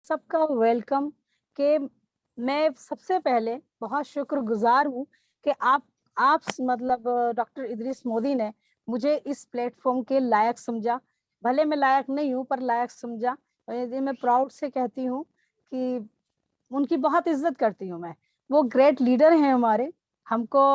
सबका वेलकम कि मैं सबसे पहले बहुत शुक्रगुजार हूँ कि आप मतलब डॉक्टर इदरीस मोदी ने मुझे इस प्लेटफॉर्म के लायक समझा। भले मैं लायक नहीं हूँ पर लायक समझा। और ये मैं प्राउड से कहती हूँ कि उनकी बहुत इज्जत करती हूँ मैं। वो ग्रेट लीडर हैं हमारे। हमको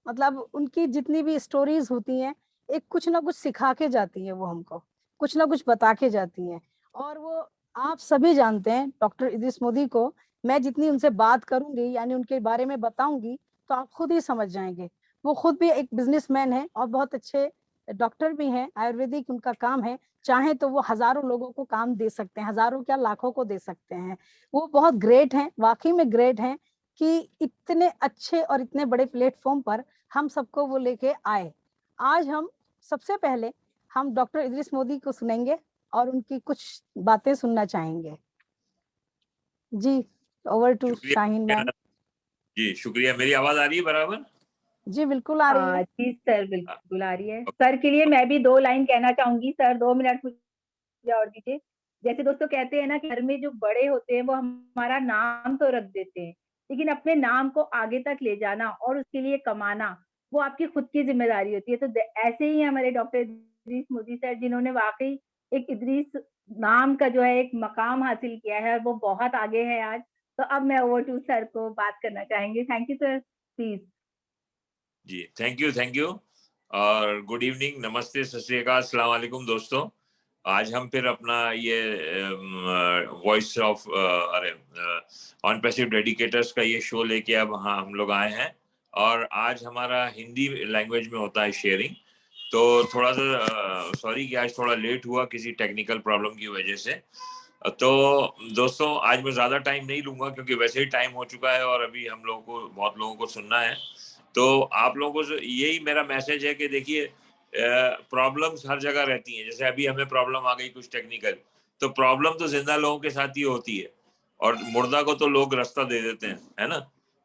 मतलब उनकी जितनी भी स्टोरीज होती हैं, एक कुछ ना कुछ सिखा के जाती हैं, वो हमको कुछ ना कुछ बता के जाती हैं। और वो आप सभी जानते हैं डॉक्टर इदरीस मोदी को। मैं जितनी उनसे बात करूंगी यानी उनके बारे में बताऊंगी तो आप खुद ही समझ जाएंगे। वो खुद भी एक बिजनेसमैन है और बहुत अच्छे डॉक्टर भी हैं। आयुर्वेदिक उनका काम है। चाहे तो वो हजारों लोगों को काम दे सकते हैं, हजारों क्या लाखों को दे सकते हैं। वो बहुत ग्रेट हैं, वाकई में ग्रेट हैं कि इतने अच्छे और इतने बड़े प्लेटफॉर्म पर हम सबको वो लेके आए। आज हम सबसे पहले हम डॉक्टर इदरीस मोदी को सुनेंगे और उनकी कुछ बातें सुनना चाहेंगे। जी, ओवर टू शाहीन शुक्रिया मैम। जी, शुक्रिया। मेरी आवाज आ रही है बराबर? जी बिल्कुल आ रही है। जी सर, बिल्कुल आ रही है। सर के लिए मैं भी 2 लाइन कहना चाहूंगी। सर 2 मिनट मुझे और दीजिए। जैसे दोस्तों कहते हैं ना कि घर में जो बड़े होते हैं वो हमारा नाम तो रख देते हैं, लेकिन अपने नाम को आगे तक ले जाना और उसके लिए कमाना वो आपकी खुद की जिम्मेदारी होती है। तो ऐसे ही हमारे डॉक्टर इदरीस मोदी सर, जिन्होंने वाकई एक इदरीस नाम का जो है एक मकाम हासिल किया है और वो बहुत आगे है आज। तो अब मैं ओवर टू सर को बात करना चाहेंगे। Thank you sir, please. जी, थैंक यू और गुड इवनिंग, नमस्ते, सत श्री अकाल, अस्सलाम वालेकुम दोस्तों। आज हम फिर अपना ये वॉइस ऑफ अरे ऑन पैसिव डेडिकेटर्स का ये शो लेके अब हम लोग आए हैं और आज हमारा हिंदी लैंग्वेज में होता है शेयरिंग। तो थोड़ा सा सॉरी कि आज थोड़ा लेट हुआ किसी टेक्निकल प्रॉब्लम की वजह से। तो दोस्तों आज मैं ज़्यादा टाइम नहीं लूँगा क्योंकि वैसे ही टाइम हो चुका है और अभी हम लोगों को बहुत लोगों को सुनना है। तो आप लोगों से यही मेरा मैसेज है कि देखिए प्रॉब्लम्स हर जगह रहती हैं। जैसे अभी हमें प्रॉब्लम आ गई कुछ टेक्निकल, तो प्रॉब्लम तो जिंदा लोगों के साथ ही होती है और मुर्दा को तो लोग रास्ता दे देते हैं, है ना?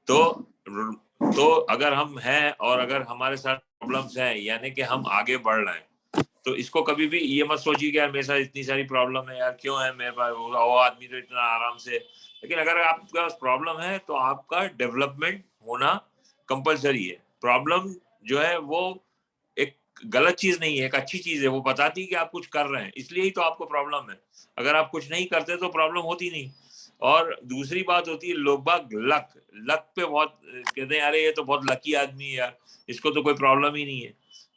तो अगर हम हैं और अगर हमारे साथ प्रॉब्लम्स हैं यानी कि हम आगे बढ़ रहे हैं, तो इसको कभी भी ये मत सोचिए कि यार मेरे साथ इतनी सारी प्रॉब्लम है, यार क्यों है मेरे पास, वो आदमी तो इतना आराम से। लेकिन अगर आपके पास प्रॉब्लम है तो आपका डेवलपमेंट होना कंपलसरी है। प्रॉब्लम जो है वो एक गलत चीज नहीं है, एक अच्छी चीज है। वो बताती है कि आप कुछ कर रहे हैं, इसलिए ही तो आपको प्रॉब्लम है। अगर आप कुछ नहीं करते तो प्रॉब्लम होती नहीं। और दूसरी बात होती है लोग बाग लक लक पे बहुत कहते हैं, अरे ये तो बहुत लकी आदमी है यार, इसको तो कोई प्रॉब्लम ही नहीं है।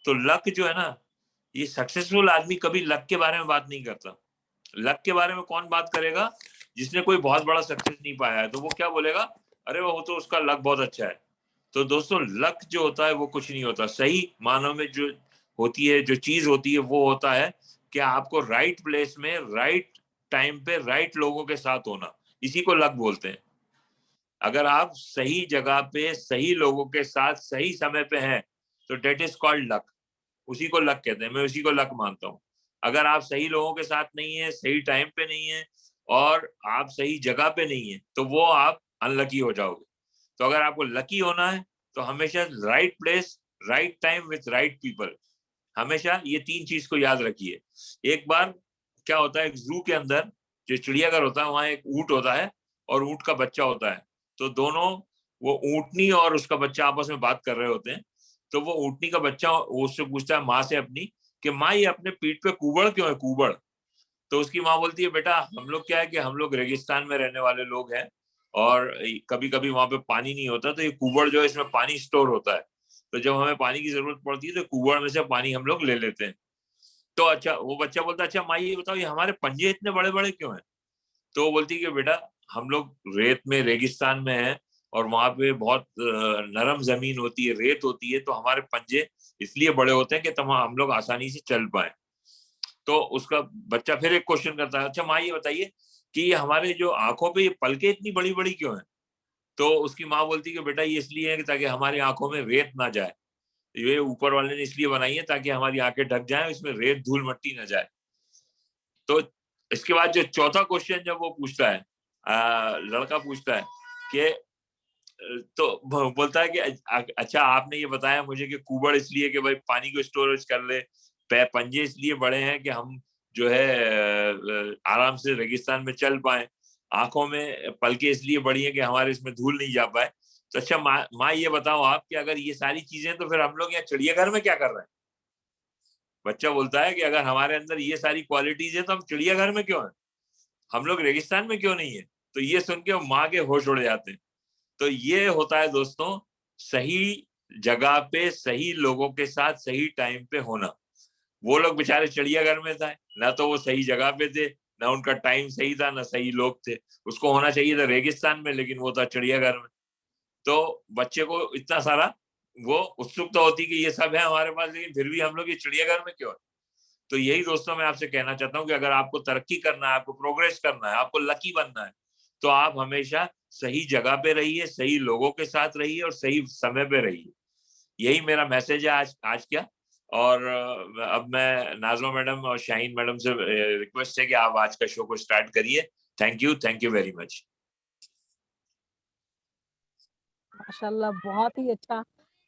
तो लक जो है ना, ये सक्सेसफुल आदमी कभी लक के बारे में बात नहीं करता। लक के बारे में कौन बात करेगा? जिसने कोई बहुत बड़ा सक्सेस नहीं पाया है, तो वो क्या बोलेगा? अरे वो तो उसका लक बहुत अच्छा है। तो दोस्तों लक जो होता है वो कुछ नहीं होता। सही मानों में जो होती है, जो चीज होती है, वो होता है कि आपको राइट प्लेस में राइट टाइम पे राइट लोगों के साथ होना। इसी को लक बोलते हैं। अगर आप सही जगह पे सही लोगों के साथ सही समय पे हैं तो डेट इज कॉल्ड लक। उसी को लक कहते हैं, मैं उसी को लक मानता हूँ। अगर आप सही लोगों के साथ नहीं है, सही टाइम पे नहीं है और आप सही जगह पे नहीं है, तो वो आप अनलकी हो जाओगे। तो अगर आपको लकी होना है तो हमेशा right place, right time with right people. हमेशा ये 3 चीज को याद रखिए। एक बार क्या होता है, एक जू के अंदर जो चिड़ियाघर होता है, वहां एक ऊंट होता है और ऊंट का बच्चा होता है। तो दोनों, वो ऊंटनी और उसका बच्चा आपस में बात कर रहे होते हैं। तो वो ऊंटनी का बच्चा उससे पूछता है माँ से अपनी कि माँ ये अपने पीठ पे कुबड़ क्यों है, कुबड़? तो उसकी माँ बोलती है बेटा हम लोग क्या है कि हम लोग रेगिस्तान में रहने वाले लोग हैं और कभी कभी वहां पे पानी नहीं होता, तो ये कुबड़ जो है इसमें पानी स्टोर होता है। तो जब हमें पानी की जरूरत पड़ती है तो कुबड़ में से पानी हम लोग ले लेते हैं। तो अच्छा, वो बच्चा बोलता है अच्छा माँ ये बताओ ये हमारे पंजे इतने बड़े बड़े क्यों हैं? तो वो बोलती है कि बेटा हम लोग रेत में रेगिस्तान में हैं और वहां पे बहुत नरम जमीन होती है, रेत होती है, तो हमारे पंजे इसलिए बड़े होते हैं कि तब हम लोग आसानी से चल पाए। तो उसका बच्चा फिर एक क्वेश्चन करता है, अच्छा माँ ये बताइए कि ये हमारे जो आंखों पे ये पलके इतनी बड़ी बड़ी क्यों है? तो उसकी माँ बोलती है कि बेटा ये इसलिए है कि ताकि हमारी आंखों में रेत ना जाए। ये ऊपर वाले ने इसलिए बनाई है ताकि हमारी आंखें ढक जाए, इसमें रेत धूल मट्टी ना जाए। तो इसके बाद जो चौथा क्वेश्चन जब वो पूछता है, लड़का पूछता है कि तो बोलता है कि अच्छा आपने ये बताया मुझे कि कुबड़ इसलिए कि भाई पानी को स्टोरेज कर ले, पंजे इसलिए बड़े हैं कि हम जो है आराम से रेगिस्तान में चल पाए। आंखों में पलके इसलिए बड़ी हैं कि हमारे इसमें धूल नहीं जा पाए। तो अच्छा माँ ये बताओ आप कि अगर ये सारी चीजें, तो फिर हम लोग यहाँ चिड़ियाघर में क्या कर रहे हैं? बच्चा बोलता है कि अगर हमारे अंदर ये सारी क्वालिटीज है तो हम चिड़ियाघर में क्यों हैं, हम लोग रेगिस्तान में क्यों नहीं है? तो ये सुन के माँ के होश उड़ जाते हैं। तो ये होता है दोस्तों, सही जगह पे सही लोगों के साथ सही टाइम पे होना। वो लोग बेचारे चिड़ियाघर में था, ना तो वो सही जगह पे थे, ना उनका टाइम सही था, ना सही लोग थे। उसको होना चाहिए था रेगिस्तान में, लेकिन वो था चिड़ियाघर में। तो बच्चे को इतना सारा वो उत्सुकता होती कि ये सब है हमारे पास, लेकिन फिर भी हम लोग ये चिड़ियाघर में क्यों है? तो यही दोस्तों मैं आपसे कहना चाहता हूँ कि अगर आपको तरक्की करना है, आपको प्रोग्रेस करना है, आपको लकी बनना है, तो आप हमेशा सही जगह पे रहिए, सही लोगों के साथ रहिए और सही समय पे रहिए। यही मेरा मैसेज है आज क्या। और अब मैं नाज़मा मैडम और शाहीन मैडम से रिक्वेस्ट है कि आप आज का शो को स्टार्ट करिए। Thank you very much. माशाल्लाह,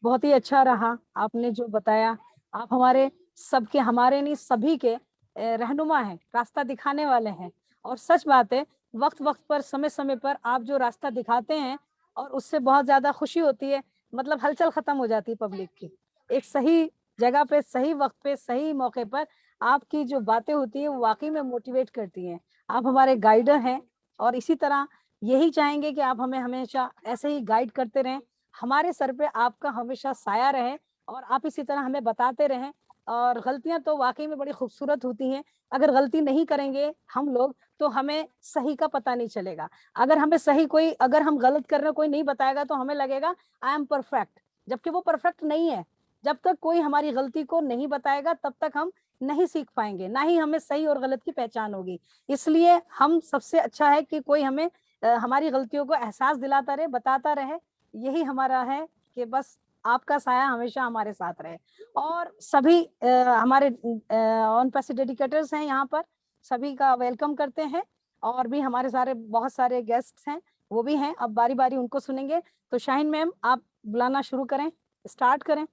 बहुत ही अच्छा रहा आपने जो बताया। आप हमारे सबके, हमारे नहीं सभी के रहनुमा हैं, रास्ता दिखाने वाले हैं। और सच बात है, वक्त वक्त पर, समय समय पर आप जो रास्ता दिखाते हैं, और उससे बहुत ज्यादा खुशी होती है। मतलब हलचल खत्म हो जाती है पब्लिक की। एक सही जगह पे, सही वक्त पे, सही मौके पर आपकी जो बातें होती हैं वो वाकई में मोटिवेट करती हैं। आप हमारे गाइडर हैं, और इसी तरह यही चाहेंगे कि आप हमें हमेशा ऐसे ही गाइड करते रहें। हमारे सर पे आपका हमेशा साया रहे, और आप इसी तरह हमें बताते रहें। और गलतियां तो वाकई में बड़ी खूबसूरत होती हैं। अगर गलती नहीं करेंगे हम लोग, तो हमें सही का पता नहीं चलेगा। अगर हम गलत कर रहे हैं, कोई नहीं बताएगा, तो हमें लगेगा आई एम परफेक्ट, जबकि वो परफेक्ट नहीं है। जब तक कोई हमारी गलती को नहीं बताएगा, तब तक हम नहीं सीख पाएंगे, ना ही हमें सही और गलत की पहचान होगी। इसलिए हम सबसे अच्छा है कि कोई हमें हमारी गलतियों को एहसास दिलाता रहे, बताता रहे। यही हमारा है कि बस आपका साया हमेशा हमारे साथ रहे। और सभी हमारे ऑन पैसे डेडिकेटर्स हैं यहाँ पर, सभी का वेलकम करते हैं। और भी हमारे बहुत सारे गेस्ट्स हैं, वो भी हैं। अब बारी बारी उनको सुनेंगे। तो शाहीन मैम, आप बुलाना शुरू करें, स्टार्ट करें।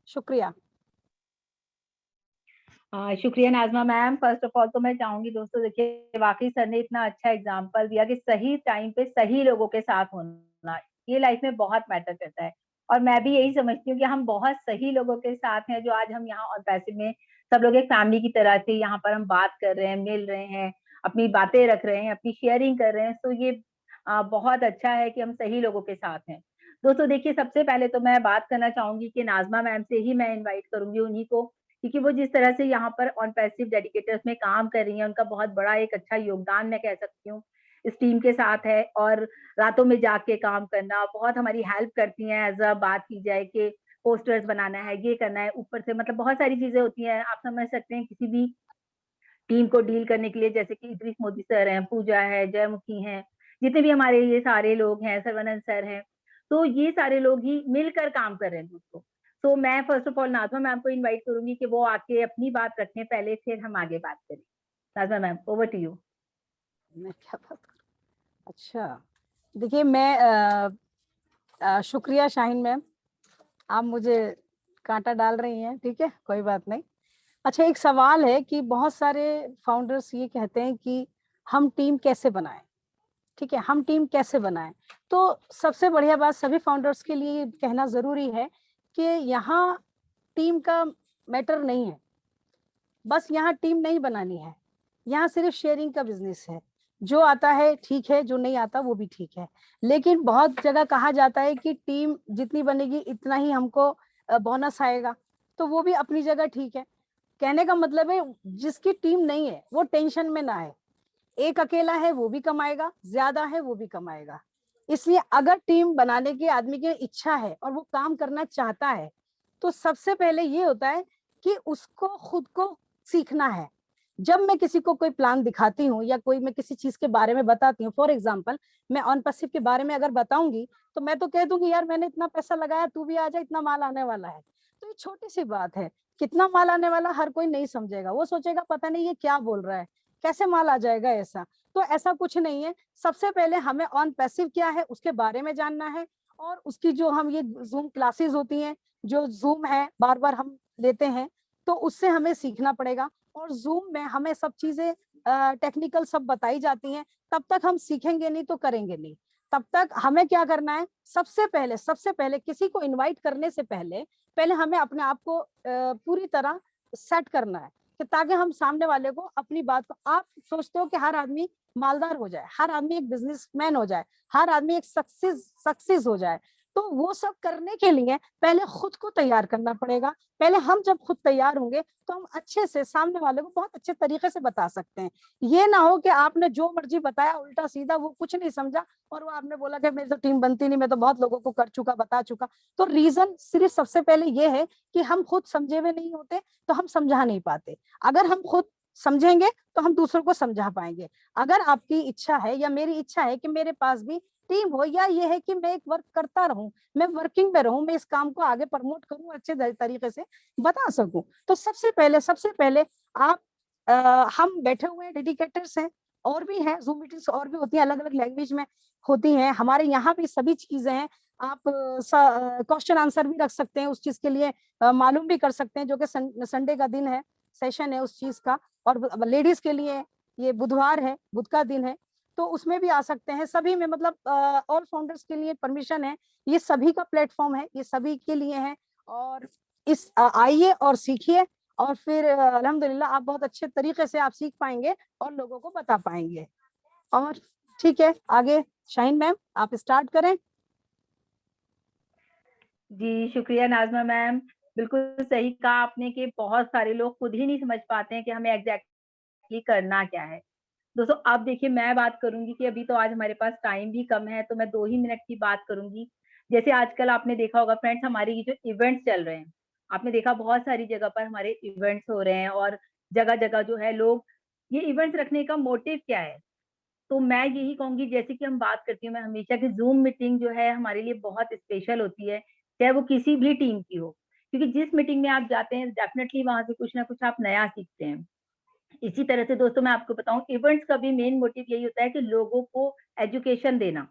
शुक्रिया। शुक्रिया नाज़मा मैम। फर्स्ट ऑफ ऑल तो मैं चाहूंगी दोस्तों, देखिए वाकई सर ने इतना अच्छा एग्जांपल दिया कि सही टाइम पे सही लोगों के साथ होना, ये लाइफ में बहुत मैटर करता है। और मैं भी यही समझती हूँ कि हम बहुत सही लोगों के साथ हैं, जो आज हम यहाँ और पैसे में सब लोग एक फैमिली की तरह थे। यहाँ पर हम बात कर रहे हैं, मिल रहे हैं, अपनी बातें रख रहे हैं, अपनी शेयरिंग कर रहे हैं। तो ये बहुत अच्छा है कि हम सही लोगों के साथ हैं। दोस्तों देखिए, सबसे पहले तो मैं बात करना चाहूंगी कि नाज़मा मैम से ही मैं इन्वाइट करूंगी उन्हीं को, क्योंकि वो जिस तरह से यहाँ पर ऑन पैसिव डेडिकेटर्स में काम कर रही हैं, उनका बहुत बड़ा एक अच्छा योगदान मैं कह सकती हूँ इस टीम के साथ है। और रातों में जाग के काम करना, बहुत हमारी हेल्प करती हैं। एज अ बात की जाए कि पोस्टर्स बनाना है, ये करना है, ऊपर से मतलब बहुत सारी चीजें होती हैं। आप समझ सकते हैं किसी भी टीम को डील करने के लिए, जैसे कि इद्रिस मोदी सर हैं, पूजा है, जयमुखी हैं, जितने भी हमारे ये सारे लोग हैं, सर्वानंद सर हैं, तो ये सारे लोग ही मिलकर काम कर रहे हैं दोस्तों। तो मैं फर्स्ट ऑफ ऑल नाज़मा मैम को इनवाइट करूंगी कि वो आके अपनी बात रखें पहले, फिर हम आगे बात करें। नाज़मा मैम, ओवर टू यू। मैं क्या बात करूं? अच्छा, देखिए शुक्रिया शाहीन मैम, आप मुझे कांटा डाल रही हैं, ठीक है, कोई बात नहीं। अच्छा, एक सवाल है कि बहुत सारे फाउंडर्स ये कहते हैं कि हम टीम कैसे बनाएं। ठीक है, हम टीम कैसे बनाएं। तो सबसे बढ़िया बात सभी फाउंडर्स के लिए कहना जरूरी है कि यहाँ टीम का मैटर नहीं है। बस यहाँ टीम नहीं बनानी है, यहाँ सिर्फ शेयरिंग का बिजनेस है। जो आता है ठीक है, जो नहीं आता वो भी ठीक है। लेकिन बहुत जगह कहा जाता है कि टीम जितनी बनेगी इतना ही हमको बोनस आएगा। तो वो भी अपनी जगह ठीक है। कहने का मतलब है, जिसकी टीम नहीं है वो टेंशन में ना है। एक अकेला है वो भी कमाएगा, ज्यादा है वो भी कमाएगा। इसलिए अगर टीम बनाने की आदमी की इच्छा है और वो काम करना चाहता है, तो सबसे पहले ये होता है कि उसको खुद को सीखना है। जब मैं किसी को कोई प्लान दिखाती हूँ या कोई मैं किसी चीज के बारे में बताती हूँ, फॉर एग्जाम्पल मैं ऑन पैसिव के बारे में अगर बताऊंगी, तो मैं तो कह दूंगी यार मैंने इतना पैसा लगाया, तू भी आ जा, इतना माल आने वाला है। तो ये छोटी सी बात है। कितना माल आने वाला हर कोई नहीं समझेगा, वो सोचेगा पता नहीं ये क्या बोल रहा है, कैसे माल आ जाएगा ऐसा। तो ऐसा कुछ नहीं है। सबसे पहले हमें ऑन पैसिव क्या है उसके बारे में जानना है। और उसकी जो हम ये जूम क्लासेस होती हैं, जो जूम है बार बार हम लेते हैं, तो उससे हमें सीखना पड़ेगा। और जूम में हमें सब चीजें टेक्निकल सब बताई जाती हैं, तब तक हम सीखेंगे नहीं तो करेंगे नहीं। तब तक हमें क्या करना है, सबसे पहले किसी को इनवाइट करने से पहले हमें अपने आप को पूरी तरह सेट करना है, कि ताकि हम सामने वाले को अपनी बात को, आप सोचते हो कि हर आदमी मालदार हो जाए, हर आदमी एक बिजनेसमैन हो जाए, हर आदमी एक सक्सेस हो जाए, तो वो सब करने के लिए पहले खुद को तैयार करना पड़ेगा। पहले हम जब खुद तैयार होंगे तो हम अच्छे से सामने वाले को बहुत अच्छे तरीके से बता सकते हैं। ये ना हो कि आपने जो मर्जी बताया उल्टा सीधा, वो कुछ नहीं समझा और वो आपने बोला कि मेरी तो टीम बनती नहीं, मैं तो बहुत लोगों को कर चुका, बता चुका। तो रीजन सिर्फ सबसे पहले ये है कि हम खुद समझे हुए नहीं होते, तो हम समझा नहीं पाते। अगर हम खुद समझेंगे तो हम दूसरों को समझा पाएंगे। अगर आपकी इच्छा है या मेरी इच्छा है कि मेरे पास भी टीम हो, या ये है कि मैं एक वर्क करता रहूं, मैं वर्किंग में रहूं, मैं इस काम को आगे प्रमोट करूं, अच्छे तरीके से बता सकूं, तो सबसे पहले आप हम बैठे हुए डेडिकेटर्स हैं, और भी हैं, जूम मीटिंग्स और भी होती हैं, अलग अलग लैंग्वेज में होती हैं, हमारे यहाँ भी सभी चीजें हैं। आप क्वेश्चन आंसर भी रख सकते हैं, उस चीज के लिए मालूम भी कर सकते हैं, जो कि संडे का दिन है, सेशन है उस चीज का। और लेडीज के लिए ये बुधवार है, बुध का दिन है, तो उसमें भी आ सकते हैं। सभी में मतलब ऑल फाउंडर्स के लिए परमिशन है, ये सभी का प्लेटफॉर्म है, ये सभी के लिए है। और इस आइए और सीखिए, और फिर अल्हम्दुलिल्लाह आप बहुत अच्छे तरीके से आप सीख पाएंगे और लोगों को बता पाएंगे। और ठीक है, आगे शाहीन मैम आप स्टार्ट करें। जी शुक्रिया नाज़मा मैम, बिल्कुल सही कहा आपने कि बहुत सारे लोग खुद ही नहीं समझ पाते हैं कि हमें एग्जैक्टली करना क्या है। दोस्तों अब देखिए, मैं बात करूंगी कि अभी तो आज हमारे पास टाइम भी कम है, तो मैं 2 ही मिनट की बात करूंगी। जैसे आजकल आपने देखा होगा फ्रेंड्स, हमारे ये जो इवेंट्स चल रहे हैं, आपने देखा बहुत सारी जगह पर हमारे इवेंट्स हो रहे हैं, और जगह जगह जो है लोग, ये इवेंट्स रखने का मोटिव क्या है? तो मैं यही कहूंगी, जैसे कि हम बात करती हूँ मैं हमेशा, कि जूम मीटिंग जो है हमारे लिए बहुत स्पेशल होती है, चाहे वो किसी भी टीम की हो, क्योंकि जिस मीटिंग में आप जाते हैं डेफिनेटली वहां से कुछ ना कुछ आप नया सीखते हैं। इसी तरह से दोस्तों मैं आपको बताऊं, इवेंट्स का भी मेन मोटिव यही होता है कि लोगों को एजुकेशन देना,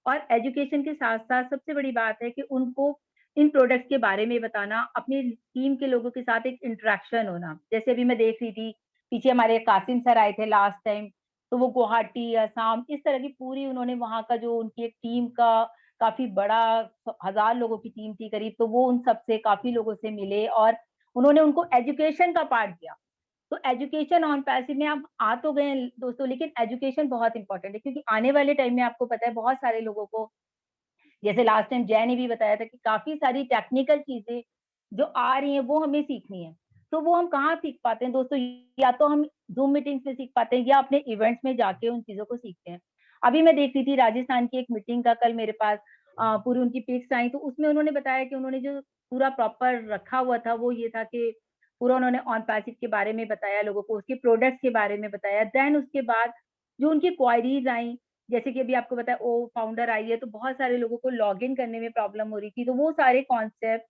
और एजुकेशन के साथ साथ सबसे बड़ी बात है कि उनको इन प्रोडक्ट्स के बारे में बताना, अपनी टीम के लोगों के साथ एक इंटरेक्शन होना। जैसे अभी मैं देख रही थी, पीछे हमारे कासिम सर आए थे लास्ट टाइम, तो वो गुवाहाटी, असम, इस तरह की पूरी उन्होंने वहां का जो उनकी एक टीम का काफी बड़ा 1000 लोगों की टीम थी करीब, तो वो उन सबसे काफी लोगों से मिले और उन्होंने उनको एजुकेशन का पार्ट दिया। तो एजुकेशन ऑन पैसिव में आप आ तो गए दोस्तों, लेकिन एजुकेशन बहुत इंपॉर्टेंट है, क्योंकि आने वाले टाइम में आपको पता है बहुत सारे लोगों को, जैसे लास्ट टाइम जय ने भी बताया था कि काफी सारी टेक्निकल चीजें जो आ रही हैं वो हमें सीखनी है। तो वो हम कहाँ सीख पाते हैं दोस्तों? या तो हम जूम मीटिंग्स में सीख पाते हैं, या अपने इवेंट्स में जाके उन चीजों को सीखते हैं। अभी मैं देख रही थी राजस्थान की एक मीटिंग का, कल मेरे पास पूरी उनकी पिक्स आई, तो उसमें उन्होंने बताया कि उन्होंने जो पूरा प्रॉपर रखा हुआ था वो ये था कि पूरा उन्होंने ऑन पैसिव के बारे में बताया लोगों को, उसके प्रोडक्ट्स के बारे में बताया। देन उसके बाद जो उनकी क्वायरीज आई, जैसे कि अभी आपको पता है ओ फाउंडर आई है, तो बहुत सारे लोगों को लॉग इन करने में प्रॉब्लम हो रही थी, तो वो सारे कॉन्सेप्ट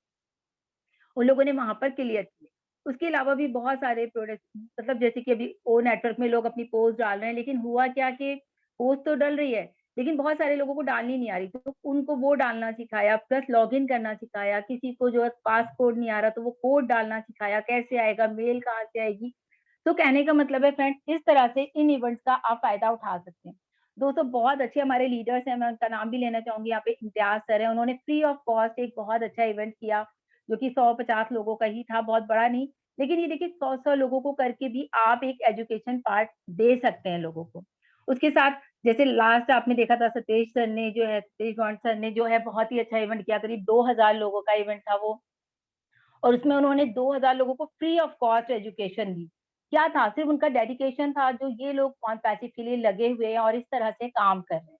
उन लोगों ने वहां पर क्लियर किए। उसके अलावा भी बहुत सारे प्रोडक्ट, मतलब जैसे कि अभी ओ नेटवर्क में लोग अपनी पोस्ट डाल रहे हैं, लेकिन हुआ क्या कि पोस्ट तो डल रही है लेकिन बहुत सारे लोगों को डालनी नहीं आ रही, तो उनको वो डालना सिखाया, प्लस लॉग इन करना सिखाया। किसी को जो है पास कोड नहीं आ रहा, तो वो कोड डालना सिखाया, कैसे आएगा, मेल कहाँ से आएगी। तो कहने का मतलब है फ्रेंड्स, इस तरह से इन इवेंट्स का आप फायदा उठा सकते हैं। दोस्तों बहुत अच्छे हमारे लीडर्स हैं, मैं उनका नाम भी लेना चाहूंगी। यहाँ पे इम्तियाज सर है, उन्होंने फ्री ऑफ कॉस्ट एक बहुत अच्छा इवेंट किया, जो कि 150 लोगों का ही था, बहुत बड़ा नहीं। लेकिन ये देखिए 100 लोगों को करके भी आप एक एजुकेशन पार्ट दे सकते हैं लोगों को। उसके साथ जैसे लास्ट आपने देखा था सतीश सर ने जो है, सतीश गौंड सर ने जो है बहुत ही अच्छा इवेंट किया, करीब 2000 लोगों का इवेंट था वो, और उसमें उन्होंने 2000 लोगों को फ्री ऑफ कॉस्ट एजुकेशन दी। क्या था? सिर्फ उनका डेडिकेशन था, जो ये लोग ऑन पैसिव के लिए लगे हुए हैं और इस तरह से काम कर रहे हैं।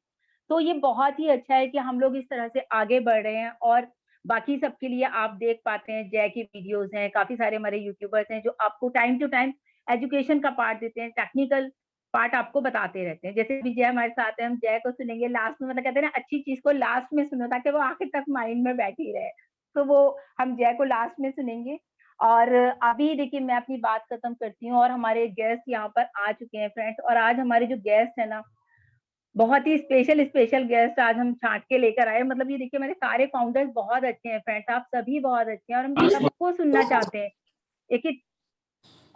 तो ये बहुत ही अच्छा है कि हम लोग इस तरह से आगे बढ़ रहे हैं। और बाकी सबके लिए आप देख पाते हैं, जय की वीडियोस हैं, काफी सारे हमारे यूट्यूबर्स हैं जो आपको टाइम टू टाइम एजुकेशन का पार्ट देते हैं, टेक्निकल पार्ट आपको बताते रहते हैं। जैसे भी जय हमारे साथ है, हम जय को सुनेंगे लास्ट में, मतलब कहते हैं ना, अच्छी चीज को लास्ट में सुनो ताकि वो आखिर तक माइंड में बैठी रहे। तो वो हम जय को लास्ट में सुनेंगे। और अभी देखिए मैं अपनी बात खत्म करती हूँ, और हमारे गेस्ट यहाँ पर आ चुके हैं फ्रेंड्स। और आज हमारे जो गेस्ट है ना, बहुत ही स्पेशल गेस्ट आज हम छांट के लेकर आए। मतलब ये देखिए, मेरे सारे फाउंडर्स बहुत अच्छे हैं फ्रेंड्स, आप सभी बहुत अच्छे हैं, और हम सबको सुनना चाहते हैं। एक एक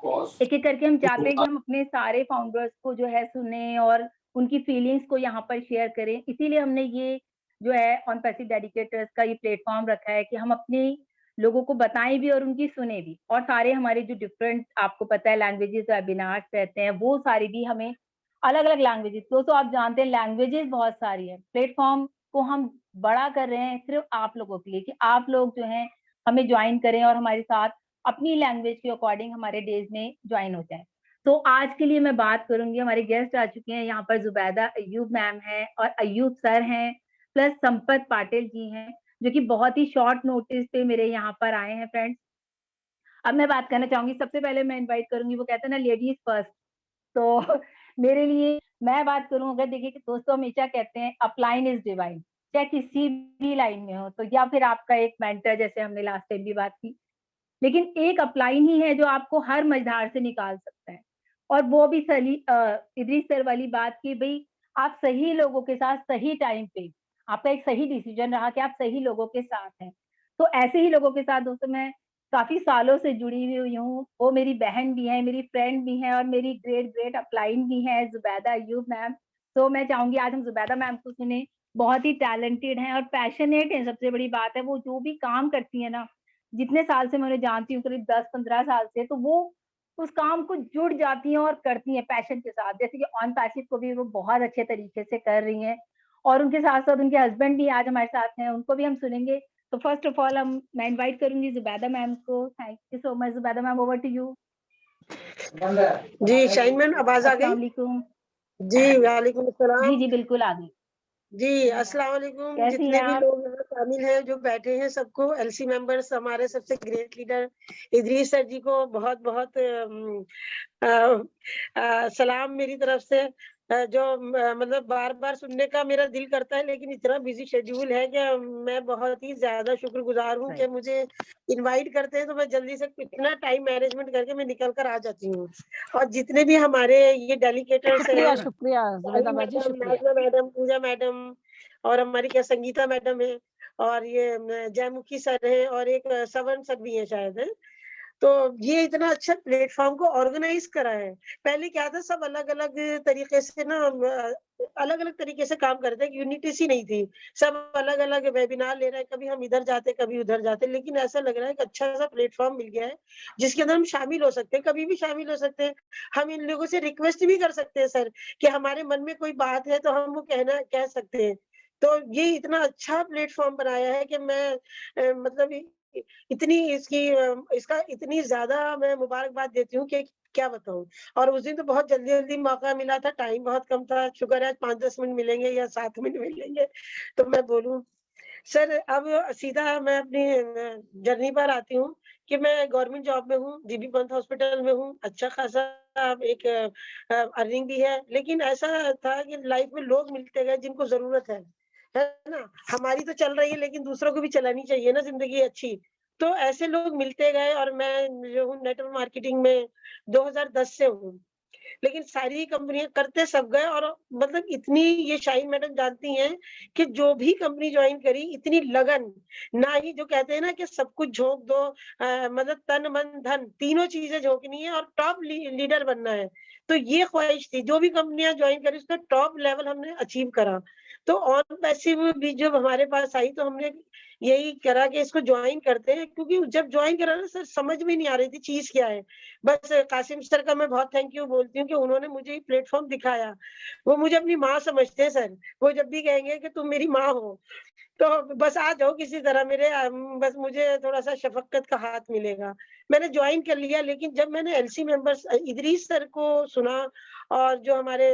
एक एक करके हम चाहते हैं कि हम अपने सारे फाउंडर्स को जो है सुने और उनकी फीलिंग्स को यहाँ पर शेयर करें। इसीलिए हमने ये जो है ऑन पैसिव डेडिकेटर्स का ये प्लेटफॉर्म रखा है कि हम अपने लोगों को बताएं भी और उनकी सुने भी। और सारे हमारे जो डिफरेंट आपको पता है लैंग्वेजेस वेबिनार्स रहते हैं, वो सारी भी हमें अलग अलग लैंग्वेजेस, दोस्तों आप जानते हैं लैंग्वेजेस बहुत सारी है। प्लेटफॉर्म को हम बड़ा कर रहे हैं सिर्फ आप लोगों के लिए कि आप लोग जो है हमें ज्वाइन करें और हमारे साथ अपनी लैंग्वेज के अकॉर्डिंग हमारे डेज में ज्वाइन हो जाए। तो आज के लिए मैं बात करूंगी, हमारे गेस्ट आ चुके हैं यहाँ पर, जुबैदा अय्यूब मैम है और अय्यूब सर हैं, प्लस संपत पाटिल जी हैं, जो कि बहुत ही शॉर्ट नोटिस पे मेरे यहाँ पर आए हैं फ्रेंड्स। अब मैं बात करना चाहूंगी, सबसे पहले मैं इनवाइट करूंगी, वो कहते हैं ना लेडीज फर्स्ट, तो मेरे लिए मैं बात करूं, अगर देखिए कि दोस्तों हमेशा कहते हैं अपलाइन इज डिवाइन, चाहे किसी भी लाइन में हो, तो या फिर आपका एक मेंटर, जैसे हमने लास्ट टाइम भी बात की, लेकिन एक अपलाइन ही है जो आपको हर मझधार से निकाल सकता है। और वो भी इदरीस सर वाली बात की, भाई आप सही लोगों के साथ सही टाइम पे, आपका एक सही डिसीजन रहा कि आप सही लोगों के साथ हैं। तो ऐसे ही लोगों के साथ दोस्तों मैं काफी सालों से जुड़ी हुई हूँ, वो मेरी बहन भी है, मेरी फ्रेंड भी है और मेरी ग्रेट ग्रेट अपलाइन भी है, जुबैदा अय्यूब मैम। तो मैं चाहूंगी आज हम जुबैदा मैम को सुने, बहुत ही टैलेंटेड हैं और पैशनेट हैं। सबसे बड़ी बात है वो जो भी काम करती है ना, जितने साल से मैं उन्हें जानती हूँ, करीब 10-15 साल से, तो वो उस काम को जुड़ जाती हैं और करती हैं पैशन के साथ। जैसे कि ऑन पैसिव को भी वो बहुत अच्छे तरीके से कर रही हैं और उनके साथ साथ उनके हस्बैंड भी आज हमारे साथ हैं, उनको भी हम सुनेंगे। तो फर्स्ट ऑफ ऑल मैं इनवाइट करूंगी जुबैदा मैम को। Thank you so much Zubaida ma'am, over to you. जी शाहीन मैम आवाज आ अस्सलाम गई? वालेकुम। जी वालेकुम जी अस्सलाम। जी बिल्कुल आ गई। जी अस्सलाम वालेकुम। कैसी हैं जितने भी आप? लोग यहाँ शामिल हैं, जो बैठे हैं, सबको, एलसी मेंबर्स, हमारे सबसे ग्रेट लीडर इदरीस सर जी को बहुत बहुत सलाम मेरी तरफ से। जो मतलब बार बार सुनने का मेरा दिल करता है, लेकिन इतना बिजी शेड्यूल है कि मैं बहुत ही ज्यादा शुक्रगुजार हूँ कि मुझे इनवाइट करते हैं, तो मैं जल्दी से इतना टाइम मैनेजमेंट करके मैं निकल कर आ जाती हूँ। और जितने भी हमारे ये डेलीगेटर्स शुक्रिया हैं, शुक्रिया जुबैदा बाजी, मैडम, शुक्रिया। नाज़मा मैडम, पूजा मैडम, और हमारी क्या संगीता मैडम है, और ये जयमुखी सर हैं, और एक सवन सर भी हैं शायद, है। तो ये इतना अच्छा प्लेटफॉर्म को ऑर्गेनाइज करा है। पहले क्या था, सब अलग-अलग तरीके से ना अलग-अलग तरीके से काम करते हैं, यूनिटी सी नहीं थी। सब अलग-अलग वेबिनार ले रहे हैं, कभी हम इधर जाते, कभी उधर जाते, लेकिन ऐसा लग रहा है कि अच्छा-सा प्लेटफॉर्म मिल गया है, जिसके अंदर हम शामिल हो सकते हैं, कभी भी शामिल हो सकते हैं। हम इन लोगों से रिक्वेस्ट भी कर सकते हैं सर, कि हमारे मन में कोई बात है, तो हम वो कह सकते हैं। तो ये इतना अच्छा प्लेटफॉर्म बनाया है कि मैं मतलब इतनी इसका इतनी ज़्यादा मैं मुबारकबाद देती हूँ कि क्या बताऊँ। और उस दिन तो बहुत जल्दी-जल्दी मौका मिला था, टाइम बहुत कम था, शुक्र है आज 5-10 मिनट मिलेंगे या 7 मिनट मिलेंगे, तो मैं बोलूँ। सर अब सीधा मैं अपनी जर्नी पर आती हूँ कि मैं गवर्नमेंट जॉब में हूँ, जीबी पंत हॉस्पिटल में हूँ, अच्छा खासा एक अर्निंग भी है, लेकिन ऐसा था कि लाइफ में लोग मिलते गए जिनको ज़रूरत है ना? हमारी तो चल रही है, लेकिन दूसरों को भी चलानी चाहिए ना ज़िंदगी अच्छी। तो ऐसे लोग मिलते गए, और मैं जो हूँ नेटवर्क मार्केटिंग में 2010 से हूँ। लेकिन सारी कंपनियाँ करते सब गए, और मतलब इतनी ये शाहीन मैडम जानती हैं कि जो भी कंपनी जॉइन करी, इतनी लगन, ना ही जो कहते हैं ना कि सब कुछ झोंक दो, मतलब तन, मन, धन तीनों चीज़ें झोंकनी है और टॉप लीडर बनना है। तो ये ख्वाहिश थी, जो भी कंपनियाँ जॉइन करी उसका टॉप लेवल हमने अचीव करा। तो ऑन पैसिव भी जब हमारे पास आई, तो हमने यही करा कि इसको जॉइन करते हैं, क्योंकि जब जॉइन करा ना सर, समझ में नहीं आ रही थी चीज़ क्या है। बस कासिम सर का मैं बहुत थैंक यू बोलती हूँ कि उन्होंने मुझे ये प्लेटफ़ॉर्म दिखाया। वो मुझे अपनी माँ समझते हैं सर। वो जब भी कहेंगे कि तुम मेरी माँ हो, तो बस आ जाओ किसी तरह मेरे, बस मुझे थोड़ा-सा शफ़क़त का हाथ मिलेगा। मैंने जॉइन कर लिया, लेकिन जब मैंने एलसी मेंबर्स इदरीस सर को सुना, और जो हमारे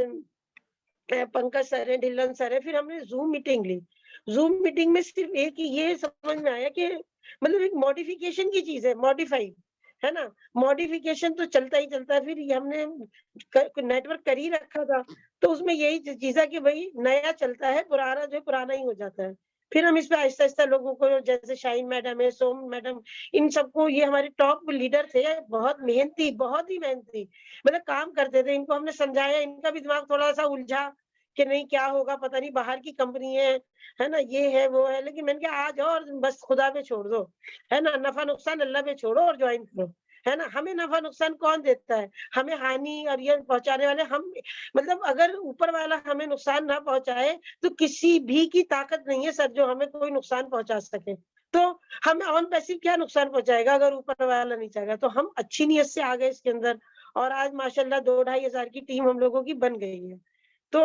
पंकज सर हैं, ढिल्लन सर हैं, फिर हमने ज़ूम मीटिंग ली। ज़ूम मीटिंग में सिर्फ़ एक ही ये समझ में आया कि मतलब एक मॉडिफ़िकेशन की चीज़ है, मॉडिफ़ाई, है ना? मॉडिफ़िकेशन तो चलता ही चलता है, फिर ये हमने नेटवर्क कर ही रखा था, तो उसमें यही चीज़ है कि भई नया चलता है, पुराना जो है पुराना ही हो जाता है। फिर हम इसपे आहिस्ता-आहिस्ता लोगों को, जैसे शाहीन मैडम है, सोम मैडम, इन सबको, ये हमारे टॉप लीडर थे, बहुत ही मेहनती, मतलब काम करते थे। इनको हमने समझाया, इनका भी दिमाग थोड़ा-सा उलझा कि नहीं क्या होगा, पता नहीं, बाहर की कंपनी है ना? ये है, वो है, लेकिन मैंने कहा आ जाओ और बस खुदा पे छोड़ दो, है ना? नफ़ा नुकसान अल्लाह पे छोड़ो और जॉइन करो। है ना? हमें नफा नुकसान कौन देता है? हमें हानि और ये पहुंचाने वाले हम, मतलब अगर ऊपर वाला हमें नुकसान ना पहुंचाए तो किसी भी की ताकत नहीं है सर जो हमें कोई नुकसान पहुंचा सके। तो हमें ऑन पैसिव क्या नुकसान पहुंचाएगा अगर ऊपर वाला नहीं चाहेगा। तो हम अच्छी नीयत से आ गए इसके अंदर और आज माशाल्लाह 2-2.5 हज़ार की टीम हम लोगों की बन गई है। तो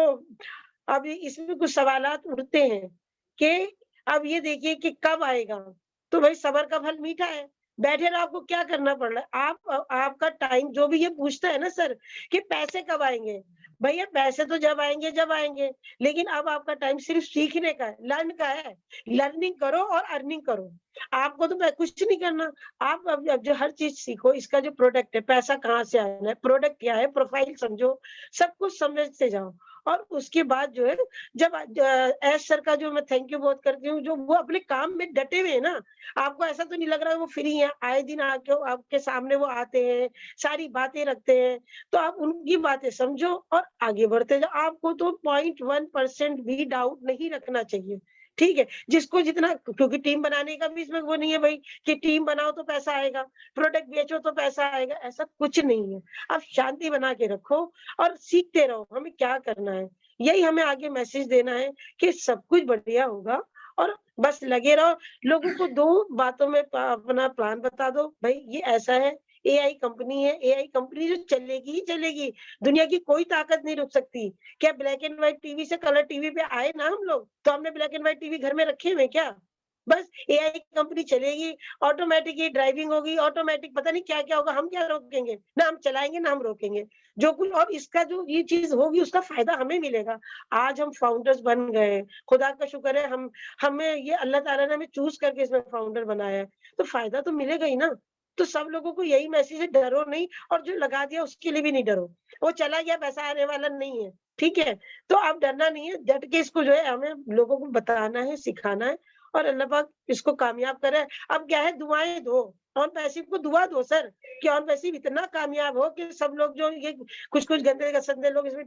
अब इसमें कुछ सवालात उठते हैं कि अब ये देखिए कि कब आएगा? तो भाई सब्र का फल मीठा है। बैठे रहो, आपको क्या करना पड़ रहा है? आपका टाइम जो भी ये पूछता है ना सर कि पैसे कब आएँगे? भैया पैसे तो जब आएँगे, लेकिन अब आपका टाइम सिर्फ सीखने का है, लर्न का है। लर्निंग करो और अर्निंग करो। आपको तो कुछ नहीं करना। आप अब जो हर चीज़ सीखो, इसका जो प्रोडक्ट है, पैसा कहाँ से आना है, प्रोडक्ट क्या है, प्रोफाइल समझो, सब कुछ समझते जाओ। और उसके बाद जो है जब ऐश सर का जो मैं थैंक यू बहुत करती हूँ, जो वो अपने काम में डटे हुए हैं ना, आपको ऐसा तो नहीं लग रहा है वो फ्री हैं, आए दिन आके आपके सामने वो आते हैं, सारी बातें रखते हैं, तो आप उनकी बातें समझो और आगे बढ़ते जाओ। आपको तो 0.1% भी डाउट नहीं रखना चाहिए, ठीक है? जिसको जितना, क्योंकि टीम बनाने का भी इसमें वो नहीं है भाई कि टीम बनाओ तो पैसा आएगा, प्रोडक्ट बेचो तो पैसा आएगा, ऐसा कुछ नहीं है। आप शांति बना के रखो और सीखते रहो हमें क्या करना है। यही हमें आगे मैसेज देना है कि सब कुछ बढ़िया होगा और बस लगे रहो। लोगों को 2 बातों में अपना प्लान बता दो, भाई ये ऐसा है, एआई कंपनी है, एआई कंपनी जो चलेगी ही चलेगी, दुनिया की कोई ताकत नहीं रुक सकती। क्या ब्लैक एंड व्हाइट टीवी से कलर टीवी पे आए ना हम लोग, तो हमने ब्लैक एंड व्हाइट टीवी घर में रखे हुए हैं क्या? बस एआई कंपनी चलेगी, ऑटोमेटिक ही ड्राइविंग होगी, ऑटोमेटिक पता नहीं क्या-क्या होगा, हम क्या रोकेंगे? ना हम चलाएँगे, ना हम रोकेंगे। जो कुछ और इसका जो ये चीज़ होगी उसका फ़ायदा हमें मिलेगा। आज हम फाउंडर्स बन गए हैं, खुदा का शुक्र है हमें ये अल्लाह ताला ने हमें चूज़ करके इसमें फाउंडर बनाया है, तो फ़ायदा तो मिलेगा ही ना। तो सब लोगों को यही मैसेज है, डरो नहीं और जो लगा दिया उसके लिए भी नहीं डरो। वो चला गया, पैसा आने वाला नहीं है, ठीक है? तो अब डरना नहीं है, डट के इसको जो है हमें लोगों को बताना है, सिखाना है और अल्लाह पाक इसको कामयाब करे। अब क्या है, दुआएँ दो, ऑन पैसिव को दुआ दो सर कि ऑन पैसिव इतना कामयाब हो कि सब लोग जो ये कुछ-कुछ गंदे-गंदे लोग इसमें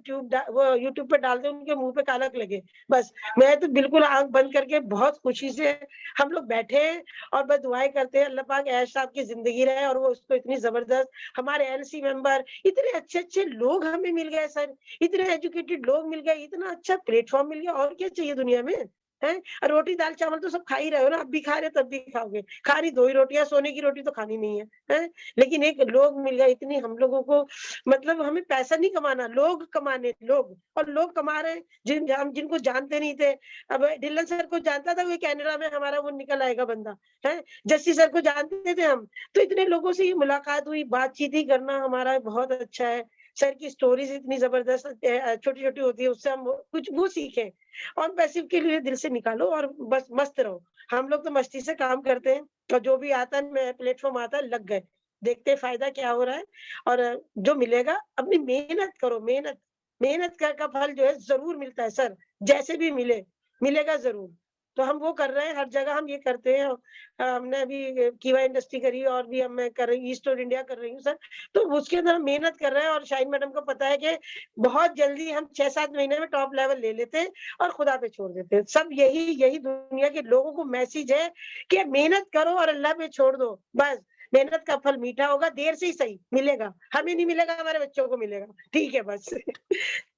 वो यूट्यूब पे डाल दें, उनके मुँह पे कालक लगे। बस मैं तो बिल्कुल आँख बंद करके बहुत खुशी से हम लोग बैठे हैं और बस दुआएँ करते हैं अल्लाह पाक ऐश साहब की ज़िंदगी रहे और वो उसको इतनी ज़बरदस्त, हमारे एनसी मेंबर, इतने अच्छे-अच्छे लोग हमें मिल गए सर, इतने एजुकेटेड लोग मिल गए, इतना अच्छा प्लेटफ़ॉर्म मिल गया, और क्या चाहिए दुनिया में? हैं? रोटी, दाल, चावल तो सब खा ही रहे हो ना, अब भी खा रहे हो, तब भी खाओगे। खाली 2 ही रोटियाँ, सोने की रोटी तो खानी नहीं है, हैं? लेकिन एक लोग मिल गए, इतनी हम लोगों को, मतलब हमें पैसा नहीं कमाना, लोग कमाने, लोग, और लोग कमा रहे हैं, हम जिनको जानते नहीं थे। अब ढिल्लन सर को जानता था, वो कैनेडा में हमारा वो निकल आएगा बंदा, हैं? जस्सी सर को जानते थे हम, तो इतने लोगों से ये मुलाकात हुई, बातचीत ही करना हमारा बहुत अच्छा है। सर की स्टोरीज़ इतनी ज़बरदस्त छोटी-छोटी होती है, उससे हम कुछ वो सीखे। और पैसिव के लिए दिल से निकालो और बस मस्त रहो। हम लोग तो मस्ती से काम करते हैं और जो भी आता है, प्लेटफ़ॉर्म आता है, लग गए। देखते हैं फ़ायदा क्या हो रहा है और जो मिलेगा अपनी मेहनत करो, मेहनत। मेहनत का फल जो है ज़रूर मिलता है सर, जैसे भी मिले, मिलेगा ज़रूर। तो हम वो कर रहे हैं, हर जगह हम ये करते हैं। हमने अभी कीवा इंडस्ट्री करी और भी अब मैं कर रही, ईस्ट और इंडिया कर रही हूँ सर। तो उसके अंदर हम मेहनत कर रहे हैं और शाहीन मैडम को पता है कि बहुत जल्दी हम 6-7 महीने में टॉप लेवल ले लेते हैं और खुदा पे छोड़ देते हैं। सब यही दुनिया के लोगों को मैसेज है कि मेहनत करो और अल्लाह पे छोड़ दो। बस मेहनत का फल मीठा होगा, देर से ही सही मिलेगा। हमें नहीं मिलेगा, हमारे बच्चों को मिलेगा। ठीक है बस।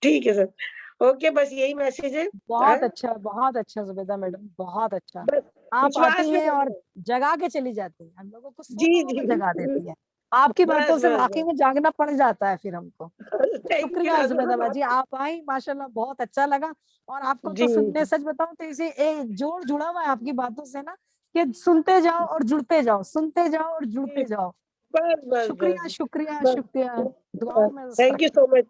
ठीक है सर। ओके, बस यही मैसेज है। हाँ, बहुत अच्छा ज़ुबैदा मैडम, बहुत अच्छा। बस आप विश्वास आती में हैं और रहो। जगा के चली जाती हैं, हम लोगों को जी, सोने जी। में जगा देती हैं। आपकी बातों बस, से बस, वाक़ई बस। में जागना पड़ जाता है फिर हमको। तो थैंक यू शुक्रिया ज़ुबैदा नाज़िमा। बाजी, आप आई माशाल्लाह, बहुत अच्छा लगा। और आपको तो जी, सुनने, सच बताऊँ तो इसे जोड़ जुड़ा हुआ है आपकी बातों से ना, कि सुनते जाओ और जुड़ते जाओ, सुनते जाओ और जी। जुड़ते जाओ। बस, बस, शुक्रिया, बस। शुक्रिया, बस, शुक्रिया। दुआओं बस। में थैंक यू रखिए। So much.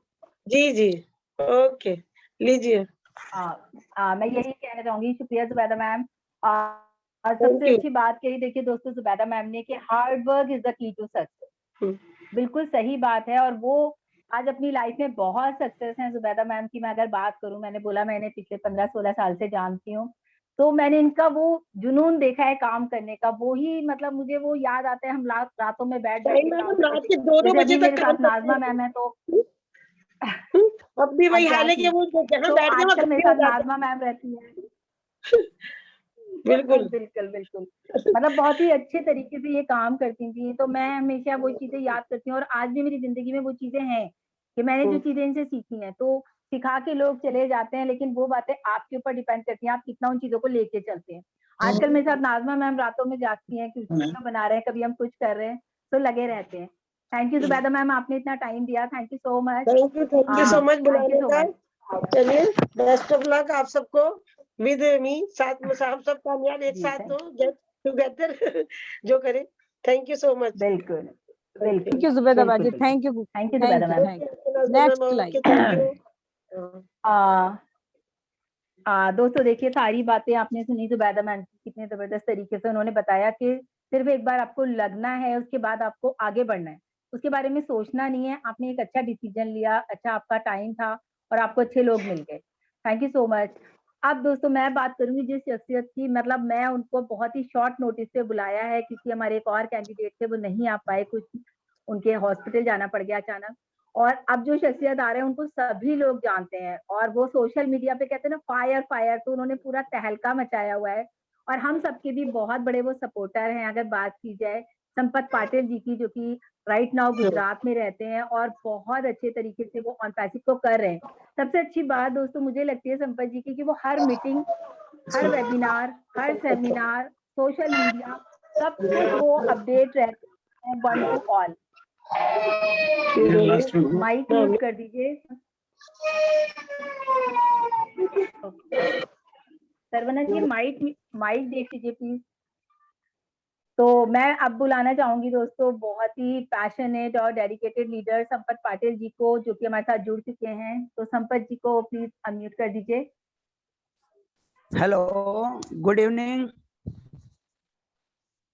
जी, जी। ओके, लीजिए। मैं यही कहना चाहूँगी, शुक्रिया ज़ुबैदा मैम। और थैंक सबसे यू। अच्छी बात कही देखिए दोस्तों ज़ुबैदा मैम ने कि hard work is the key to success. हुँ। बिल्कुल सही बात है और वो आज अपनी लाइफ में बहुत सक्सेस हैं। ज़ुबैदा मैम की मैं अगर बात करूँ, मैंने बोला मैंने पिछले 15-16 साल से जानती हूँ, तो मैंने इनका वो जुनून देखा है काम करने का, वो ही मतलब मुझे वो याद आता है, हम रातों में बैठ-बैठ शाहीन के काम मैडम करते रात थे। के 2-2 जैसे बजे अभी तक मेरे काम साथ करती नाज़मा हैं। मैम है तो हुँ, अब भी वही हाल है कि एग्ज़ैक्टली। वो जहाँ तो बैठ गए वहाँ आजकल मेरे गप्पे हो साथ जाते नाज़मा मैम रहती हैं। हैं। बिल्कुल बिल्कुल बिल्कुल। मतलब बहुत ही अच्छे तरीके से ये काम करती थी, तो मैं हमेशा वो चीजें याद करती हूँ और आज भी मेरी जिंदगी में वो चीजें हैं कि मैंने जो चीजें इनसे सीखी हैं, तो सिखा के लोग चले जाते हैं, लेकिन वो बातें आपके ऊपर डिपेंड करती हैं, आप कितना उन चीजों को लेके चलते हैं। आजकल मेरे साथ नाजमा मैम रातों में जागती हैं, कुछ बना रहे हैं, कभी हम कुछ कर रहे हैं, तो लगे रहते हैं। थैंक यू जुबैदा मैम, आपने इतना टाइम दिया, thank you so much. Thank you so much thank you बुलाने सो का। मच। चलिए बेस्ट ऑफ लक आप सबको, विद मी, साथ में हम सब कामयाब एक जी, साथ thank हो, गेट टुगेदर जो करें। Thank you so much. बिल्कुल बिल्कुल थैंक यू जुबैदा बिल्कुल बाजी, बिल्कुल। Thank you, thank you thank Zubaida you, ma'am. Thank you. Next line. Thank you. दोस्तों देखिए, सारी बातें आपने सुनी जुबैदा मैम की, कितने जबरदस्त तरीके से उन्होंने बताया कि सिर्फ एक बार आपको लगना है, उसके बाद आपको आगे बढ़ना है, उसके बारे में सोचना नहीं है। आपने एक अच्छा डिसीजन लिया, अच्छा आपका टाइम था और आपको अच्छे लोग मिल गए। Thank you so much. अब दोस्तों मैं बात करूंगी जिस शख्सियत की, मतलब मैं उनको बहुत ही शॉर्ट नोटिस पे बुलाया है, क्योंकि हमारे एक और कैंडिडेट थे, वो नहीं आ पाए, कुछ उनके हॉस्पिटल जाना पड़ गया अचानक। और अब जो शख्सियत आ रहे हैं उनको सभी लोग जानते हैं, और वो सोशल मीडिया पे कहते हैं ना फायर फायर, तो उन्होंने पूरा तहलका मचाया हुआ है, और हम सबके भी बहुत बड़े वो सपोर्टर हैं। अगर बात की जाए संपत पाटिल जी की, जो कि राइट नाउ गुजरात में रहते हैं और बहुत अच्छे तरीके से वो ऑन पैसिव को कर रहे हैं। सबसे अच्छी बात दोस्तों मुझे लगती है संपत जी की, कि वो हर मीटिंग, हर वेबिनार, हर सेमिनार, सोशल मीडिया, सब कुछ वो अपडेट रहते हैं, one to all. Mic mute कर दीजिए सरवना जी, माइक देख लीजिए प्लीज। तो मैं अब बुलाना चाहूंगी दोस्तों बहुत ही पैशनेट और डेडिकेटेड लीडर संपत पाटिल जी को, जो कि हमारे साथ जुड़ चुके हैं। तो संपत जी को प्लीज अनम्यूट कर दीजिए। Hello, good evening.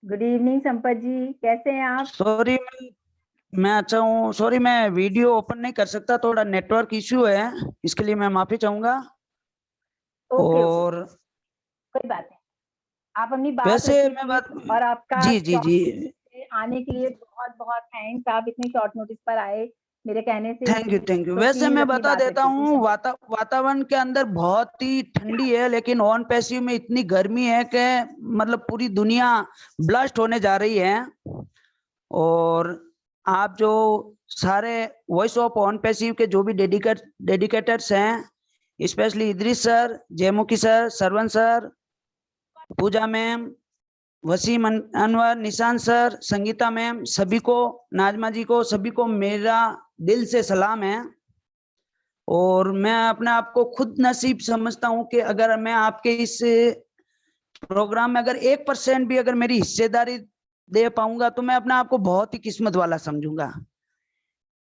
Good evening Sampat ji, कैसे हैं आप? सॉरी, मैं अच्छा हूँ। सॉरी, मैं वीडियो ओपन नहीं कर सकता, थोड़ा नेटवर्क इश्यू है, इसके लिए मैं माफी चाहूंगा। ओके और कोई बात नहीं, आप अपनी बात वैसे रखिए मैं प्लीज। और आपका जी जी जी, आने के लिए बहुत बहुत थैंक्स, आप इतने शॉर्ट नोटिस पर आए मेरे कहने से thank you he. Thank you. तो वैसे प्लीज मैं अपनी बता बात देता रखिए हूँ, प्लीज। वातावरण के अंदर बहुत ही ठंडी है, लेकिन ऑन पैसिव में इतनी गर्मी है कि मतलब पूरी दुनिया ब्लास्ट होने जा रही है। और आप जो सारे वॉइस ऑफ ऑन पैसिव के जो भी डेडिकेटर्स हैं, specially Idris sir, Jaimukhi sir, Sarvan sir, Pooja ma'am, Waseem Anwar, Nishan sir, Sangeeta ma'am, सभी को, नाजमा जी को, सभी को मेरा दिल से सलाम है। और मैं अपने आप को खुद नसीब समझता हूँ कि अगर मैं आपके इस प्रोग्राम में अगर 1% भी अगर मेरी हिस्सेदारी दे पाऊंगा, तो मैं अपने आप को बहुत ही किस्मत वाला समझूंगा।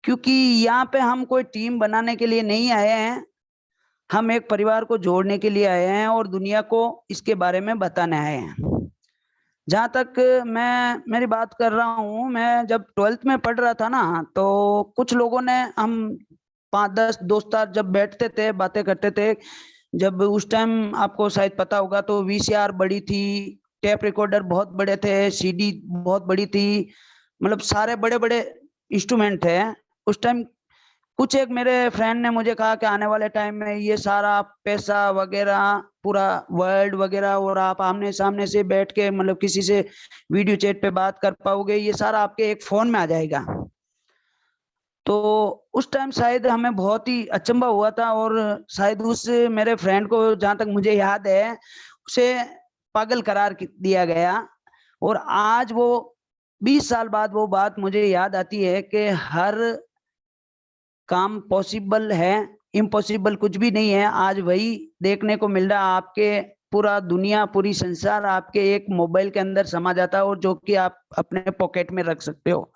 क्योंकि यहाँ पे हम कोई टीम बनाने के लिए नहीं आए हैं, हम एक परिवार को जोड़ने के लिए आए हैं और दुनिया को इसके बारे में बताने आए हैं। जहाँ तक मैं मेरी बात कर रहा हूँ, मैं जब 12th में पढ़ रहा था ना, तो कुछ लोगों ने, हम 5-10 दोस्त जब बैठते थे, बातें करते थे, जब उस टाइम आपको शायद पता होगा तो VCR बड़ी थी, टेप रिकॉर्डर बहुत बड़े थे, CD बहुत बड़ी थी, मतलब सारे बड़े बड़े इंस्ट्रूमेंट थे उस टाइम। कुछ एक मेरे फ्रेंड ने मुझे कहा कि आने वाले टाइम में ये सारा पैसा वगैरह, पूरा वर्ल्ड वगैरह, और आप आमने सामने से बैठ के मतलब किसी से वीडियो चैट पे बात कर पाओगे, ये सारा आपके एक फोन में आ जाएगा। तो उस टाइम शायद हमें बहुत ही अचंभा हुआ था, और शायद उस मेरे फ्रेंड को, जहां तक मुझे याद है, उसे पागल करार दिया गया। और आज वो 20 साल बाद वो बात मुझे याद आती है कि हर काम पॉसिबल है, इम्पॉसिबल कुछ भी नहीं है। आज वही देखने को मिल रहा है, आपके पूरा दुनिया, पूरी संसार आपके एक मोबाइल के अंदर समा जाता है, और जो कि आप अपने पॉकेट में रख सकते हो।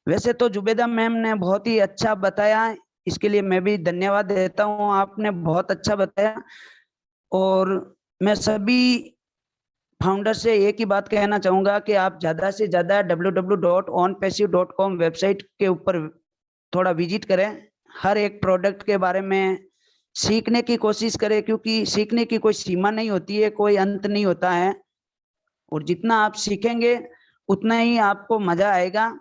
वैसे तो जुबैदा मैम ने बहुत ही अच्छा बताया, इसके लिए मैं भी धन्यवाद देता हूँ, आपने बहुत अच्छा बताया। और मैं सभी फाउंडर से एक ही बात कहना चाहूंगा कि आप ज्यादा से ज्यादा www.onpassive.com वेबसाइट के ऊपर थोड़ा विजिट करें, हर एक प्रोडक्ट के बारे में सीखने की कोशिश करें, क्योंकि सीखने की कोई सीमा नहीं होती है, कोई अंत नहीं होता है। और जितना आप सीखेंगे उतना ही आपको मजा आएगा।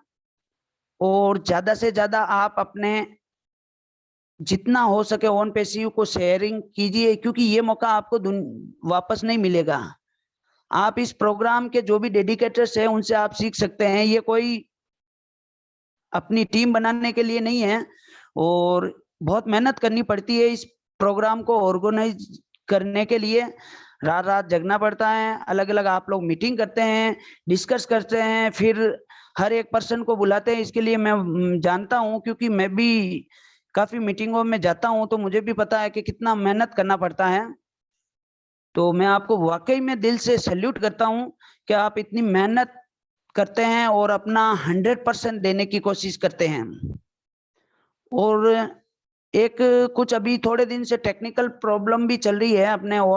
और ज्यादा से ज्यादा आप अपने जितना हो सके ऑन पैसिव को शेयरिंग कीजिए, क्योंकि ये मौका आपको वापस नहीं मिलेगा। आप इस प्रोग्राम के जो भी डेडिकेटर्स हैं उनसे आप सीख सकते हैं। ये कोई अपनी टीम बनाने के लिए नहीं है और बहुत मेहनत करनी पड़ती है इस प्रोग्राम को ऑर्गेनाइज करने के लिए। रात रात जगना पड़ता है, अलग अलग आप लोग मीटिंग करते हैं, डिस्कस करते हैं, फिर हर एक पर्सन को बुलाते हैं। इसके लिए मैं जानता हूं, क्योंकि मैं भी काफी मीटिंगों में जाता हूं, तो मुझे भी पता है कि कितना मेहनत करना पड़ता है। तो मैं आपको वाकई में दिल से सैल्यूट करता हूं कि आप इतनी मेहनत करते हैं और अपना 100% देने की कोशिश करते हैं। और एक कुछ अभी थोड़े दिन से टेक्निकल प्रॉब्लम भी चल रही है अपने ओ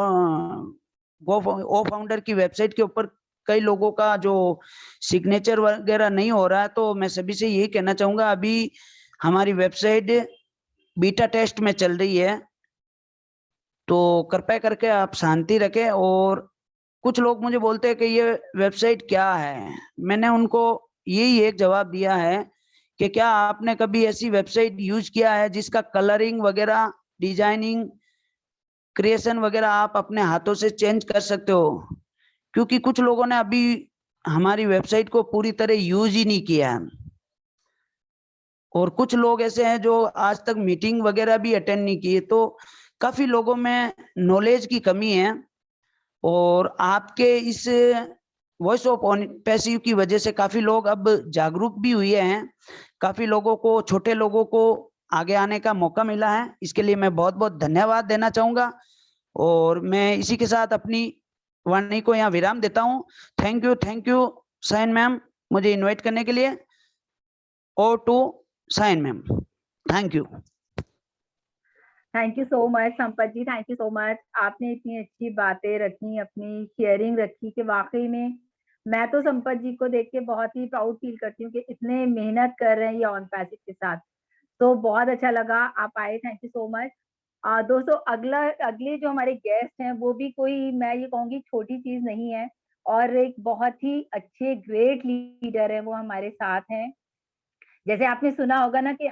फाउंडर की वेबसाइट के ऊपर। कई लोगों का जो सिग्नेचर वगैरह नहीं हो रहा है, तो मैं सभी से यही कहना चाहूंगा, अभी हमारी वेबसाइट बीटा टेस्ट में चल रही है, तो कृपया करके आप शांति रखें। और कुछ लोग मुझे बोलते हैं कि ये वेबसाइट क्या है, मैंने उनको यही एक जवाब दिया है कि क्या आपने कभी ऐसी वेबसाइट यूज किया है जिसका कलरिंग वगैरह, डिजाइनिंग, क्रिएशन वगैरह आप अपने हाथों से चेंज कर सकते हो? क्योंकि कुछ लोगों ने अभी हमारी वेबसाइट को पूरी तरह यूज ही नहीं किया है, और कुछ लोग ऐसे हैं जो आज तक मीटिंग वगैरह भी अटेंड नहीं किए। तो काफी लोगों में नॉलेज की कमी है, और आपके इस वॉइस ऑफ पैसिव की वजह से काफी लोग अब जागरूक भी हुए हैं। काफी लोगों को, छोटे लोगों को आगे आने का मौका मिला है। इसके लिए मैं बहुत बहुत धन्यवाद देना चाहूंगा, और मैं इसी के साथ अपनी वाणी को यहाँ विराम देता हूँ। थैंक यू साइन मैम, मुझे इनवाइट करने के लिए, और to Shine ma'am, thank you. Thank you so much Sampath ji, thank you so much. आपने इतनी अच्छी बातें रखी, अपनी शेयरिंग रखी कि वाकई में मैं तो संपत जी को देख के बहुत ही प्राउड फील करती हूँ कि इतने मेहनत कर रहे हैं ये ऑन पैसिव के साथ। तो बहुत अच्छा लगा आप आए, थैंक यू सो मच। दोस्तों अगले जो हमारे गेस्ट हैं वो भी कोई, मैं ये कहूंगी, छोटी चीज नहीं है, और एक बहुत ही अच्छे ग्रेट लीडर है वो हमारे साथ हैं। जैसे आपने सुना होगा ना कि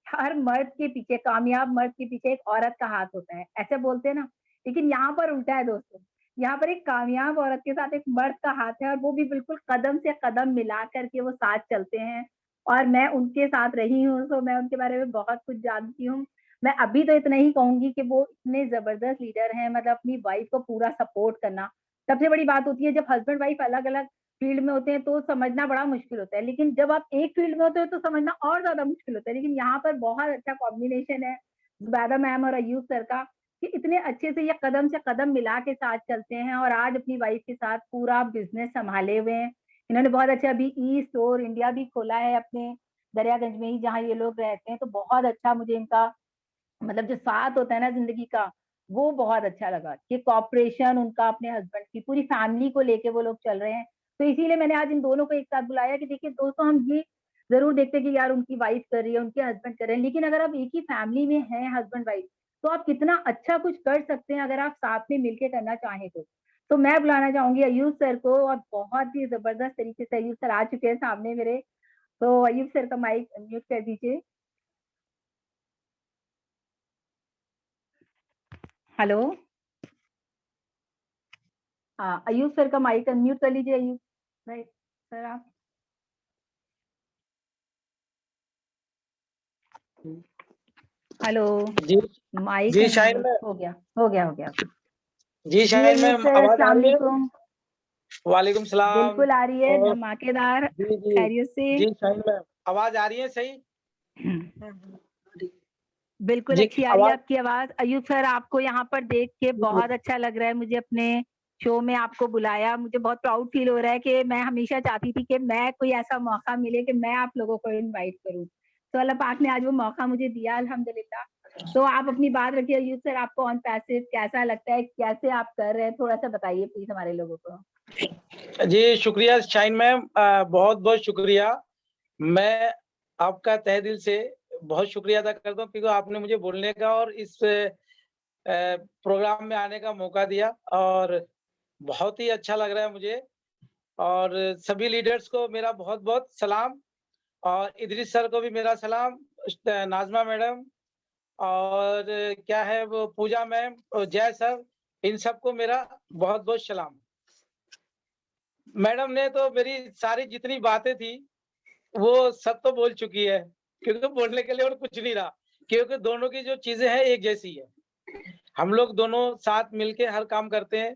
हर मर्द के पीछे, कामयाब मर्द के पीछे एक औरत का हाथ होता है, ऐसे बोलते हैं ना। लेकिन यहाँ पर उल्टा है दोस्तों, यहाँ पर एक कामयाब औरत के साथ एक मर्द का हाथ है, और वो भी बिल्कुल कदम से कदम मिला करके वो साथ चलते हैं। और मैं उनके साथ रही हूँ, तो मैं उनके बारे में बहुत कुछ जानती हूँ। मैं अभी तो इतना ही कहूंगी कि वो इतने जबरदस्त लीडर हैं, मतलब अपनी वाइफ को पूरा सपोर्ट करना। सबसे बड़ी बात होती है जब हस्बैंड वाइफ अलग अलग फील्ड में होते हैं तो समझना बड़ा मुश्किल होता है, लेकिन जब आप एक फील्ड में होते हो तो समझना और ज्यादा मुश्किल होता है। लेकिन यहाँ पर बहुत अच्छा कॉम्बिनेशन है जुबैदा मैम और अयूब सर का, कि इतने अच्छे से ये कदम से कदम मिला के साथ चलते हैं, और आज अपनी वाइफ के साथ पूरा बिजनेस संभाले हुए हैं। इन्होंने बहुत अच्छा अभी ई स्टोर इंडिया भी खोला है अपने दरियागंज में ही, जहाँ ये लोग रहते हैं। तो बहुत अच्छा मुझे इनका, मतलब जो साथ होता है ना जिंदगी का, वो बहुत अच्छा लगा कि कॉपरेशन उनका अपने हस्बैंड की, पूरी फैमिली को लेके वो लोग चल रहे हैं। तो इसीलिए मैंने आज इन दोनों को एक साथ बुलाया कि देखिए दोस्तों, हम ये जरूर देखते हैं कि यार उनकी वाइफ कर रही है, उनके हस्बैंड कर रहे हैं, लेकिन अगर आप एक ही फैमिली में हैं हस्बैंड वाइफ, तो आप कितना अच्छा कुछ कर सकते हैं अगर आप साथ में मिलकर करना चाहें तो मैं बुलाना चाहूंगी अयूब सर को, और बहुत ही जबरदस्त तरीके से अयूब सर आ चुके हैं सामने मेरे। तो अयूब सर का माइक म्यूट कर दीजिए। हेलो, हाँ अयूब सर का माइक अनम्यूट कर लीजिए। अयूब राइट सर, आप हेलो जी माइक जी शाहिन अनम्यूट मैम, हो गया हो गया हो गया। जी जी शाहिन अयूब मैम, सर, आवाज आ अस्सलाम रही है? वालेकुम। वालेकुम सलाम। बिल्कुल आ रही है, और धमाकेदार, जी जी खैरियत से। जी शाहिन मैम, आवाज आ रही है सही? बिल्कुल जी अच्छी आ रही है आवाज। आपकी आवाज। अयूब सर, आपको यहाँ पर देख के बहुत अच्छा लग रहा है मुझे, अपने शो में आपको बुलाया, मुझे बहुत प्राउड फील हो रहा है कि मैं हमेशा चाहती थी कि मैं कोई ऐसा मौका मिले कि मैं आप लोगों को इनवाइट करूं, तो अल्लाह पाक ने आज वो मौका मुझे दिया, अल्हम्दुलिल्लाह। तो आप अपनी बात रखिए। अयूब सर, आपको ऑन पैसिव कैसा लगता है, कैसे आप कर रहे हैं, थोड़ा सा बताइए प्लीज हमारे लोगों को। जी शुक्रिया शाहिन मैम, बहुत बहुत शुक्रिया। मैं आपका तहे दिल से बहुत शुक्रिया अदा करता हूँ, क्योंकि आपने मुझे बोलने का और इस प्रोग्राम में आने का मौका दिया, और बहुत ही अच्छा लग रहा है मुझे। और सभी लीडर्स को मेरा बहुत बहुत सलाम, और इदरीस सर को भी मेरा सलाम, नाजमा मैडम, और क्या है वो पूजा मैम और जय सर, इन सबको मेरा बहुत बहुत सलाम। मैडम ने तो मेरी सारी जितनी बातें थी वो सब तो बोल चुकी है, क्योंकि बोलने के लिए और कुछ नहीं रहा, क्योंकि दोनों की जो चीजें हैं एक जैसी है। हम लोग दोनों साथ मिलके हर काम करते हैं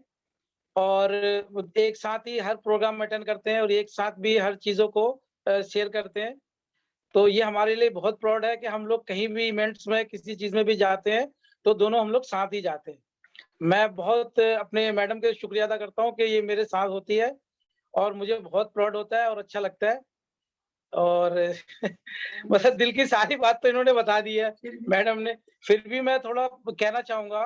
और एक साथ ही हर प्रोग्राम अटेंड करते हैं और एक साथ भी हर चीजों को शेयर करते हैं। तो ये हमारे लिए बहुत प्राउड है कि हम लोग कहीं भी इवेंट्स में किसी चीज में भी जाते हैं तो दोनों हम लोग साथ ही जाते हैं। मैं बहुत अपने मैडम के शुक्रिया अदा करता हूँ कि ये मेरे साथ होती है और मुझे बहुत प्राउड होता है और अच्छा लगता है। और मतलब दिल की सारी बात तो इन्होंने बता दी है मैडम ने, फिर भी मैं थोड़ा कहना चाहूंगा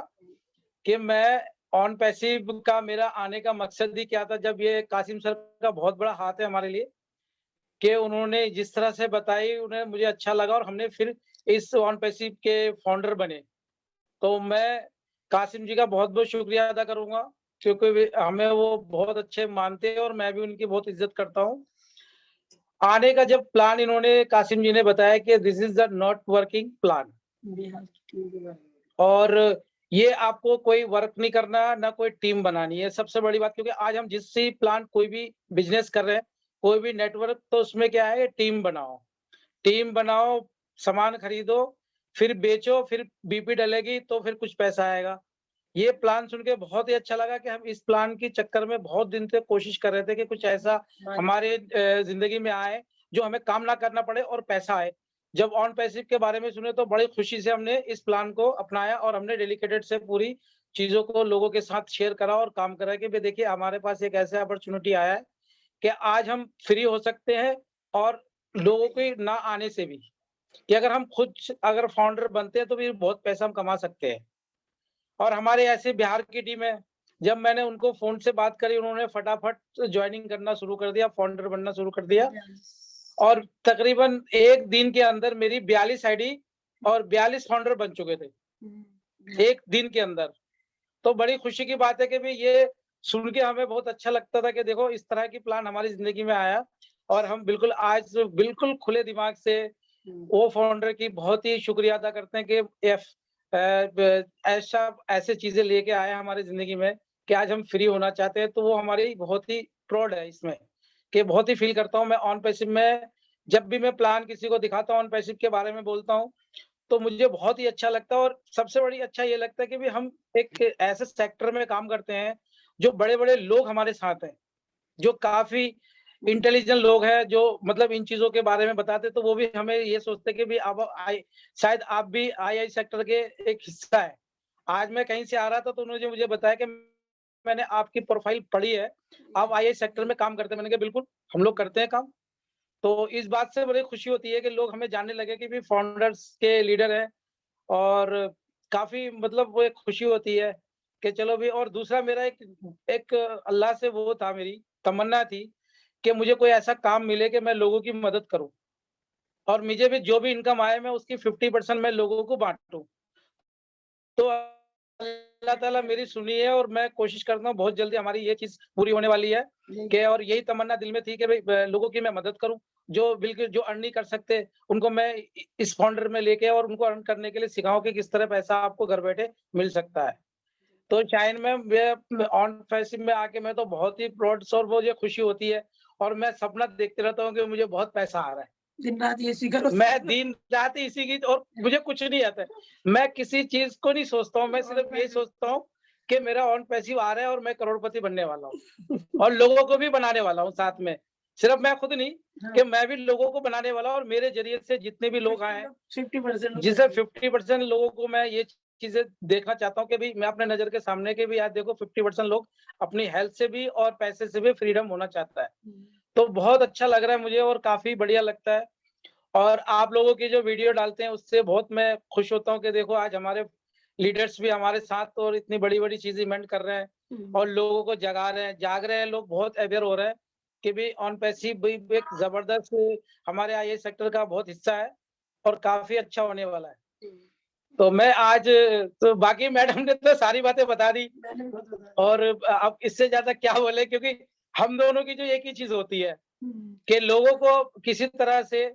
कि मैं ऑन पैसिव का मेरा आने का मकसद ही क्या था। जब ये कासिम सर का बहुत बड़ा हाथ है हमारे लिए कि उन्होंने जिस तरह से बताई उन्हें मुझे अच्छा लगा और हमने फिर इस ऑन पैसिव के फाउंडर बने। तो मैं कासिम जी का बहुत बहुत शुक्रिया अदा करूंगा क्योंकि हमें वो बहुत अच्छे मानते हैं और मैं भी उनकी बहुत इज्जत करता हूँ। आने का जब प्लान इन्होंने कासिम जी ने बताया कि this is the not working plan और ये आपको कोई वर्क नहीं करना, ना कोई टीम बनानी है। सबसे बड़ी बात, क्योंकि आज हम जिस प्लान कोई भी बिजनेस कर रहे हैं, कोई भी नेटवर्क, तो उसमें क्या है, टीम बनाओ, सामान खरीदो, फिर बेचो, फिर बीपी डलेगी तो फिर कुछ पैसा आएगा। ये प्लान सुन के बहुत ही अच्छा लगा कि हम इस प्लान के चक्कर में बहुत दिन से कोशिश कर रहे थे कि कुछ ऐसा हमारे जिंदगी में आए जो हमें काम ना करना पड़े और पैसा आए। जब ऑन पैसिव के बारे में सुने तो बड़ी खुशी से हमने इस प्लान को अपनाया और हमने डेडिकेटेड से पूरी चीजों को लोगों के साथ शेयर करा और काम करा कि भाई देखिए हमारे पास एक ऐसा अपॉर्चुनिटी आया है कि आज हम फ्री हो सकते हैं और लोगों के ना आने से भी, कि अगर हम खुद अगर फाउंडर बनते हैं तो भी बहुत पैसा हम कमा सकते हैं। और हमारे ऐसे बिहार की टीम है, जब मैंने उनको फोन से बात करी उन्होंने फटाफट ज्वाइनिंग करना शुरू कर दिया, फाउंडर बनना शुरू कर दिया और तकरीबन एक दिन के अंदर मेरी 42 आईडी और 42 फाउंडर बन चुके थे एक दिन के अंदर। तो बड़ी खुशी की बात है कि भाई ये सुन के हमें बहुत अच्छा लगता था कि देखो इस तरह की प्लान हमारी जिंदगी में आया और हम बिल्कुल आज बिल्कुल खुले दिमाग से वो फाउंडर की बहुत ही शुक्रिया अदा करते हैं कि ऐसे चीजें लेके आया हमारी जिंदगी में कि आज हम फ्री होना चाहते हैं। तो वो हमारी बहुत ही प्राउड है इसमें कि बहुत ही फील करता हूँ मैं ऑन पैसिव में। जब भी मैं प्लान किसी को दिखाता हूँ ऑन पैसिव के बारे में बोलता हूँ तो मुझे बहुत ही अच्छा लगता है और सबसे बड़ी अच्छा ये लगता है कि भी हम एक ऐसे सेक्टर में काम करते हैं जो बड़े-बड़े लोग हमारे साथ हैं, जो काफ़ी इंटेलिजेंट लोग हैं, जो मतलब इन चीज़ों के बारे में बताते हैं, तो वो भी हमें ये सोचते हैं कि भी अब शायद आप भी आई सेक्टर के एक हिस्सा हैं। आज मैं कहीं से आ रहा था तो उन्होंने मुझे बताया कि मैंने आपकी प्रोफाइल पढ़ी है, आप आई सेक्टर में काम करते हैं। मैंने कहा बिल्कुल, हम लोग करते हैं काम। तो इस बात से बड़ी खुशी होती है कि लोग हमें जानने लगे कि भी फाउंडर्स के लीडर हैं और काफ़ी मतलब वो एक खुशी होती है कि चलो भी। और दूसरा मेरा एक एक अल्लाह से वो था, मेरी तमन्ना थी कि मुझे कोई ऐसा काम मिले कि मैं लोगों की मदद करूँ और मुझे भी जो भी इनकम आए मैं उसकी 50% मैं लोगों को बाँटूँ। तो अल्लाह ताला मेरी सुनी है और मैं कोशिश करता हूँ बहुत जल्दी हमारी ये चीज़ पूरी होने वाली है कि और यही तमन्ना दिल में थी कि भई लोगों की मैं मदद करूँ, जो बिल्कुल जो अर्न नहीं कर सकते उनको मैं इस फाउंडर में लेके और उनको अर्न करने के लिए सिखाऊँ कि किस तरह पैसा आपको घर बैठे मिल सकता है। तो शाइन में मैं ऑन पैसिव में आके मैं तो बहुत ही प्राउड और मुझे खुशी होती है और मैं सपना देखते रहता हूँ कि मुझे बहुत पैसा आ रहा है। दिन रात इसी करो। मैं दिन रात इसी की, और मुझे कुछ नहीं आता है। मैं किसी चीज़ को नहीं सोचता हूँ, मैं सिर्फ यही सोचता हूँ कि मेरा ऑन पैसिव आ रहा है और मैं करोड़पति बनने वाला हूँ और लोगों को भी बनाने वाला हूँ साथ में। सिर्फ मैं खुद नहीं कि मैं भी लोगों को बनाने वाला हूँ और मेरे ज़रिए से जितने भी लोग आए हैं 50% जिसे 50% लोगों को मैं ये चीज़ें देखना चाहता हूँ कि भई मैं अपने नज़र के सामने के भी आज देखो 50% लोग अपनी हेल्थ से भी और पैसे से भी फ्रीडम होना चाहता है। तो बहुत अच्छा लग रहा है मुझे और काफ़ी बढ़िया लगता है। और आप लोगों की जो वीडियो डालते हैं उससे बहुत मैं खुश होता हूँ कि देखो आज हमारे लीडर्स भी हमारे साथ और इतनी बड़ी-बड़ी चीज़ इवेंट कर रहे हैं और लोगों को जगा रहे हैं, जाग रहे हैं, लोग बहुत अवेयर हो रहे हैं कि भी ऑन पैसिव भी एक ज़बरदस्त हमारे आईए सेक्टर का बहुत हिस्सा है और काफ़ी अच्छा होने वाला है। तो मैं आज तो बाकी मैडम ने तो सारी बातें बता दी और अब इससे ज़्यादा क्या बोले, क्योंकि हम दोनों की जो एक ही चीज़ होती है कि लोगों को किसी तरह से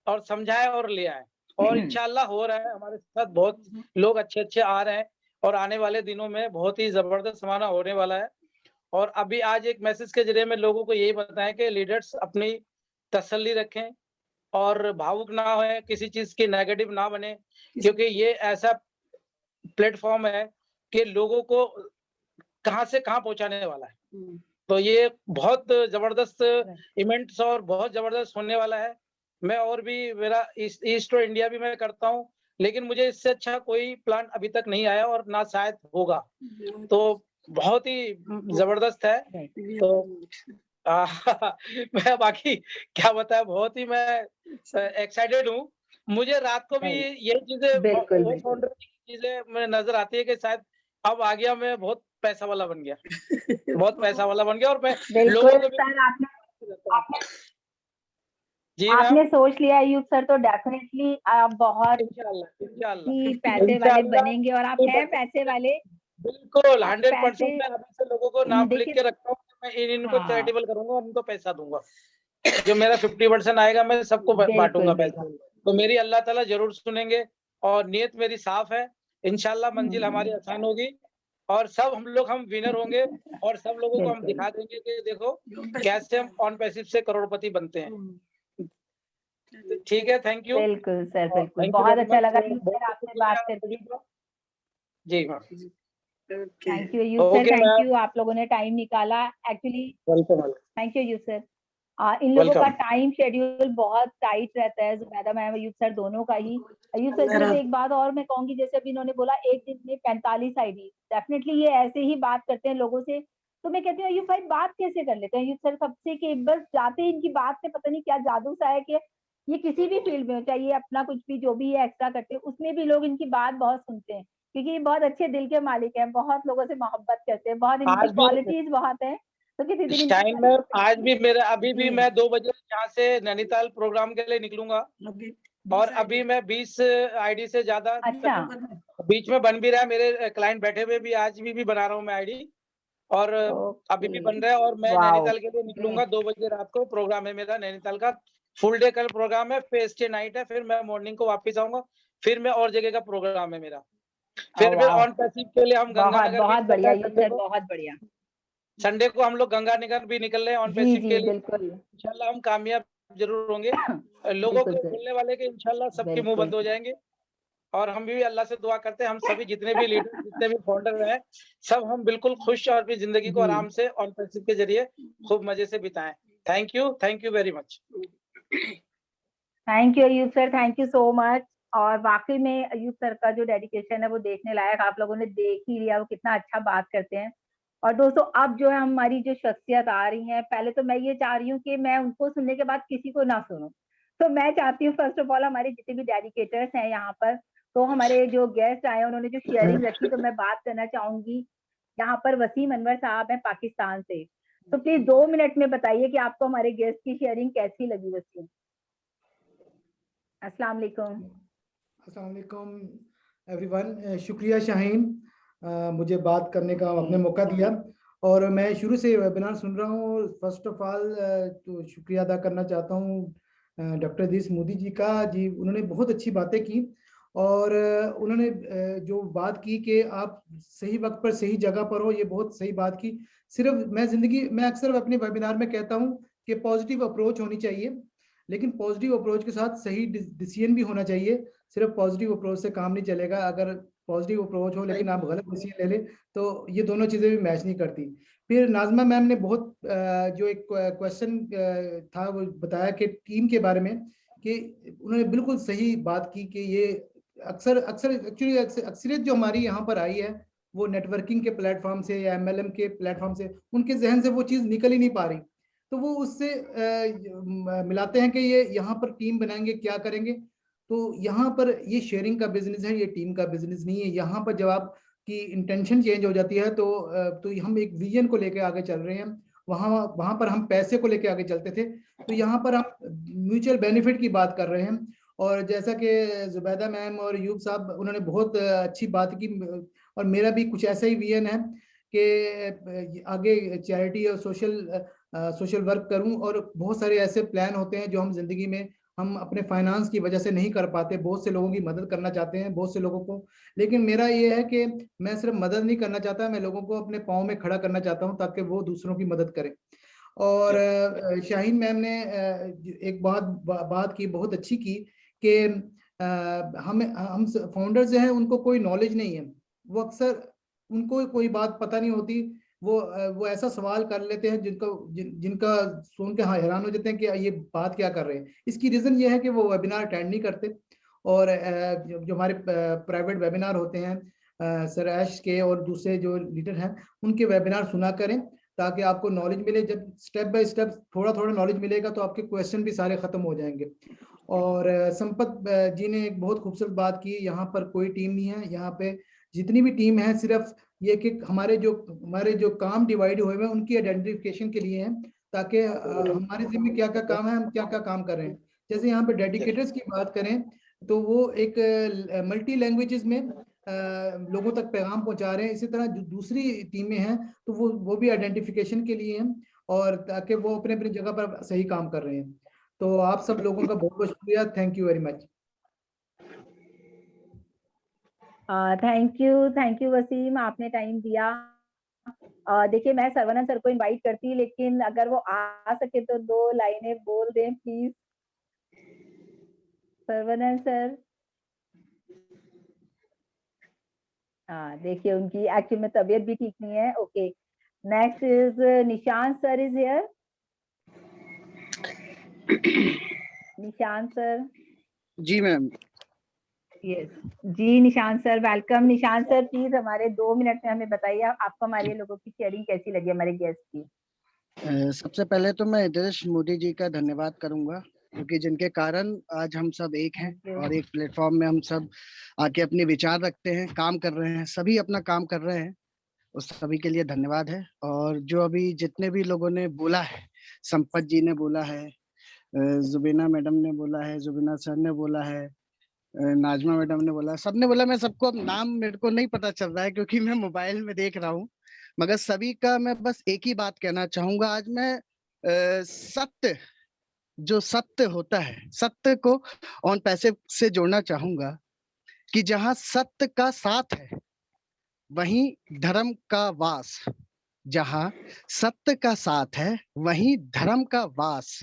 और समझाए और ले आए और इंशाल्लाह हो रहा है हमारे साथ। बहुत लोग अच्छे-अच्छे आ रहे हैं और आने वाले दिनों में बहुत ही ज़बरदस्त हमारा होने वाला है और अभी आज एक मैसेज के जरिए में लोगों को यही बताएं कि लीडर्स अपनी तसल्ली रखें और भावुक ना होए, किसी चीज की नेगेटिव ना बने, क्योंकि ये ऐसा प्लेटफॉर्म है कि लोगों को कहां से कहां पहुंचाने वाला है। तो ये बहुत जबरदस्त इवेंट्स और बहुत जबरदस्त होने वाला है। मैं और भी मेरा ईस्ट और इंडिया भी मैं करता हूँ, लेकिन मुझे इससे अच्छा कोई प्लान अभी तक नहीं आया और ना शायद होगा। तो बहुत ही जबरदस्त है। तो मैं बाकी क्या बताया, बहुत ही मैं एक्साइटेड हूँ। मुझे रात को भी ये चीजें बिल्कुल, वो बिल्कुल। फाउंडर की चीजें मुझे नजर आती है कि शायद अब आ गया, मैं बहुत पैसा वाला बन गया, बहुत पैसा वाला बन गया और मैं लोगों बिल्कुल को भी सर, जी मैम, आपने सोच लिया अयूब सर, तो डेफिनेटली आप बहुत इंशाल्लाह इंशाल्लाह ही पैसे वाले बनेंगे और आप हैं पैसे वाले। बिल्कुल आप 100% पैसे मैं अभी से लोगों को नाम लिख देखिए, के रखता हूँ। मैं इनको हाँ, चैरिटेबल करूंगा और उनको पैसा दूंगा। जो मेरा 50% आएगा मैं सबको बिल्कुल, बांटूंगा पैसा। बिल्कुल। तो मेरी अल्लाह ताला जरूर सुनेंगे और नीयत मेरी साफ है। इंशाल्लाह मंजिल हमारी आसान होगी और सब हम विनर होंगे और सब लोगों को हम बिल्कुल। दिखा देंगे कि देखो कैसे हम ऑन पैसिव से करोड़पति बनते हैं। ठीक है, थैंक यू। बिल्कुल सर, और बिल्कुल। थैंक यू बहुत वेरी अच्छा मच। लगा अयूब सर आपसे बात शुक्रिया करके। सभी का। जी हाँ, thank you Ayub sir, okay thank ma'am, you, आप लोगों ने टाइम निकाला। Actually welcome thank you Ayub sir. इन लोगों का वेलकम। टाइम शेड्यूल बहुत टाइट रहता है, जुबैदा मैम, अयूब सर दोनों का ही। अयूब सर सिर्फ एक बात और मैं कहूंगी, जैसे अभी इन्होंने बोला एक दिन में 45 आईडी, डेफिनेटली ये ऐसे ही बात करते हैं लोगों से। तो मैं कहती हूँ अयूब भाई बात कैसे कर लेते हैं अयूब सर सबसे, कि बस जाते ही इनकी बात से पता नहीं क्या जादू सा है कि ये किसी भी फील्ड में हो, चाहे ये अपना कुछ भी जो भी ये एक्स्ट्रा करते हैं उसमें भी लोग इनकी बात बहुत सुनते हैं, क्योंकि ये बहुत अच्छे दिल के मालिक हैं, बहुत लोगों से मोहब्बत करते हैं, बहुत इनकी आज भी क्वालिटीज बहुत है। तो किसी दिन इनकी शाइन मैम, आज भी मेरा अभी भी जी। मैं 2 बजे यहाँ से नैनीताल प्रोग्राम के लिए निकलूंगा और अभी मैं 20 आईडी से ज्यादा अच्छा, बीच में बन भी रहा है। मेरे क्लाइंट बैठे हुए भी आज भी बना रहा हूँ मैं आईडी और अभी भी बन रहा है और मैं वाओ, नैनीताल के लिए निकलूंगा 2 बजे रात को। प्रोग्राम है मेरा नैनीताल का, फुल डे का प्रोग्राम है, फेस्ट डे नाइट है, फिर मैं मॉर्निंग को वापस आऊंगा, फिर मैं और जगह का प्रोग्राम है मेरा। फिर वाओ, ऑन पैसिव के लिए हम बहुत गंगानगर भी बहुत चल बढ़िया रहे हैं अयूब संडे सर, को। बहुत बढ़िया। संडे को हम लोग गंगानगर भी निकल रहे हैं ऑन जी पैसिव जी के लिए। बिल्कुल। इंशाल्लाह हम कामयाब जरूर होंगे। लोगों बिल्कुल के सर, बोलने वाले के इंशाल्लाह सबके मुंह बिल्कुल। बंद हो जाएंगे और हम भी अल्लाह से दुआ करते हैं हम सभी जितने भी लीडर जितने भी फाउंडर हैं, सब हम बिल्कुल खुश और अपनी जिंदगी को जी। आराम से ऑन पैसिव के जरिए खूब मजे से बिताएं। Thank you very much. Thank you Ayub sir, thank you so much. और वाकई में अयूब सर का जो डेडिकेशन है वो देखने लायक, आप लोगों ने देख ही लिया वो कितना अच्छा बात करते हैं। और दोस्तों अब जो है हमारी जो शख्सियत आ रही है, पहले तो मैं ये चाह रही हूँ कि मैं उनको सुनने के बाद किसी को ना सुनूं। तो मैं चाहती हूँ फर्स्ट ऑफ ऑल हमारे जितने भी डेडिकेटर्स हैं यहाँ पर, तो हमारे जो गेस्ट आए उन्होंने जो शेयरिंग रखी, तो मैं बात करना चाहूंगी। यहाँ पर वसीम अनवर साहब हैं पाकिस्तान से, तो प्लीज 2 मिनट में बताइए कि आपको हमारे गेस्ट की शेयरिंग कैसी लगी। वसीम, अस्सलाम वालेकुम। अस्सलाम वालेकुम एवरीवन। शुक्रिया शाहीन, मुझे बात करने का आपने मौका दिया और मैं शुरू से वेबिनार सुन रहा हूँ। फर्स्ट ऑफ ऑल तो शुक्रिया अदा करना चाहता हूँ डॉक्टर इदरीस मोदी जी का। जी उन्होंने बहुत अच्छी बातें की और उन्होंने जो बात की कि आप सही वक्त पर सही जगह पर हो, ये बहुत सही बात की। सिर्फ मैं अक्सर अपने वेबिनार में कहता हूँ कि पॉजिटिव अप्रोच होनी चाहिए, लेकिन पॉजिटिव अप्रोच के साथ सही डिसीजन भी होना चाहिए। सिर्फ पॉजिटिव अप्रोच से काम नहीं चलेगा। अगर पॉजिटिव अप्रोच हो लेकिन आप गलत डिसीजन ले ले तो ये दोनों चीज़ें भी मैच नहीं करती। फिर नाज़मा मैम ने बहुत जो एक क्वेश्चन था वो बताया कि टीम के बारे में, कि उन्होंने बिल्कुल सही बात की कि ये अक्सर अक्सर एक्चुअली अक्सरियत जो हमारी यहाँ पर आई है वो नेटवर्किंग के प्लेटफॉर्म से या MLM के प्लेटफॉर्म से, उनके जहन से वो चीज़ निकल ही नहीं पा रही। तो वो उससे मिलाते हैं कि ये यहाँ पर टीम बनाएंगे क्या करेंगे। तो यहाँ पर ये शेयरिंग का बिजनेस है, ये टीम का बिजनेस नहीं है। यहाँ पर जब आपकी इंटेंशन चेंज हो जाती है तो हम एक विजन को लेकर आगे चल रहे हैं। वहाँ पर हम पैसे को लेकर आगे चलते थे, तो यहाँ पर हम म्यूचुअल बेनिफिट की बात कर रहे हैं। और जैसा कि जुबैदा मैम और यूब साहब उन्होंने बहुत अच्छी बात की, और मेरा भी कुछ ऐसा ही विजन है कि आगे चैरिटी और सोशल वर्क करूं। और बहुत सारे ऐसे प्लान होते हैं जो हम जिंदगी में हम अपने फाइनेंस की वजह से नहीं कर पाते, बहुत से लोगों की मदद करना चाहते हैं, बहुत से लोगों को, लेकिन मेरा ये है कि मैं सिर्फ मदद नहीं करना चाहता, मैं लोगों को अपने पाँव में खड़ा करना चाहता हूँ ताकि वो दूसरों की मदद करें। और शाहीन मैम ने एक बात की, बहुत अच्छी की, कि हम फाउंडर्स जो हैं उनको कोई नॉलेज नहीं है, वो अक्सर उनको कोई बात पता नहीं होती, वो ऐसा सवाल कर लेते हैं जिनका सुन के हैरान हो जाते हैं कि ये बात क्या कर रहे हैं। इसकी रीज़न ये है कि वो वेबिनार अटेंड नहीं करते, और जो हमारे प्राइवेट वेबिनार होते हैं सर ऐश के और दूसरे जो लीडर हैं उनके वेबिनार सुना करें, ताकि आपको नॉलेज मिले। जब स्टेप बाय स्टेप थोड़ा थोड़ा नॉलेज मिलेगा तो आपके क्वेश्चन भी सारे खत्म हो जाएंगे। और संपत जी ने एक बहुत खूबसूरत बात की, यहाँ पर कोई टीम नहीं है, यहाँ पे जितनी भी टीम है सिर्फ ये कि हमारे जो काम डिवाइड हुए हैं उनकी आइडेंटिफिकेशन के लिए है, ताकि हमारे जिम्मे क्या क्या काम है, हम क्या क्या काम कर रहे हैं। जैसे यहाँ पे डेडिकेटर्स की बात करें तो वो एक मल्टी लैंग्वेजेस में लोगों तक पैगाम पहुंचा रहे हैं। इसी तरह जो दूसरी टीमें हैं तो वो भी आइडेंटिफिकेशन के लिए हैं, और ताकि वो अपने अपनी जगह पर सही काम कर रहे हैं। तो आप सब लोगों का बहुत बहुत शुक्रिया, thank you very much. Thank you Wasim, आपने टाइम दिया। देखिए मैं सर्वनंद सर को इनवाइट करती, लेकिन अगर वो आ सके तो 2 लाइनें बोल दें प्लीज। सर्वनंद सर, हाँ देखिए उनकी एक्चुअली में तबीयत भी ठीक नहीं है। Okay, next is Nishant sir is here. Nishant sir. जी मैम। यस जी, Nishant sir welcome. Nishant sir please हमारे 2 मिनट में हमें बताइए आपको हमारे लोगों की शेयरिंग कैसी लगी, हमारे गेस्ट की। सबसे पहले तो मैं इद्रिस मोदी जी का धन्यवाद करूंगा, क्योंकि जिनके कारण आज हम सब एक हैं और एक प्लेटफॉर्म में हम सब आके अपने विचार रखते हैं, काम कर रहे हैं, सभी अपना काम कर रहे हैं, उस सभी के लिए धन्यवाद है। और जो अभी जितने भी लोगों ने बोला है, संपत जी ने बोला है, जुबीना मैडम ने बोला है, जुबीना सर ने बोला है, नाजमा मैडम ने बोला, सबने बोला, मैं सबको अब नाम मेरे को नहीं पता चल रहा है क्योंकि मैं मोबाइल में देख रहा हूँ, मगर सभी का मैं बस एक ही बात कहना चाहूंगा। आज मैं सत्य, जो सत्य होता है, सत्य को ऑन पैसे से जोड़ना चाहूंगा कि जहां सत्य का साथ है वहीं धर्म का वास, जहां सत्य का साथ है वहीं धर्म का वास,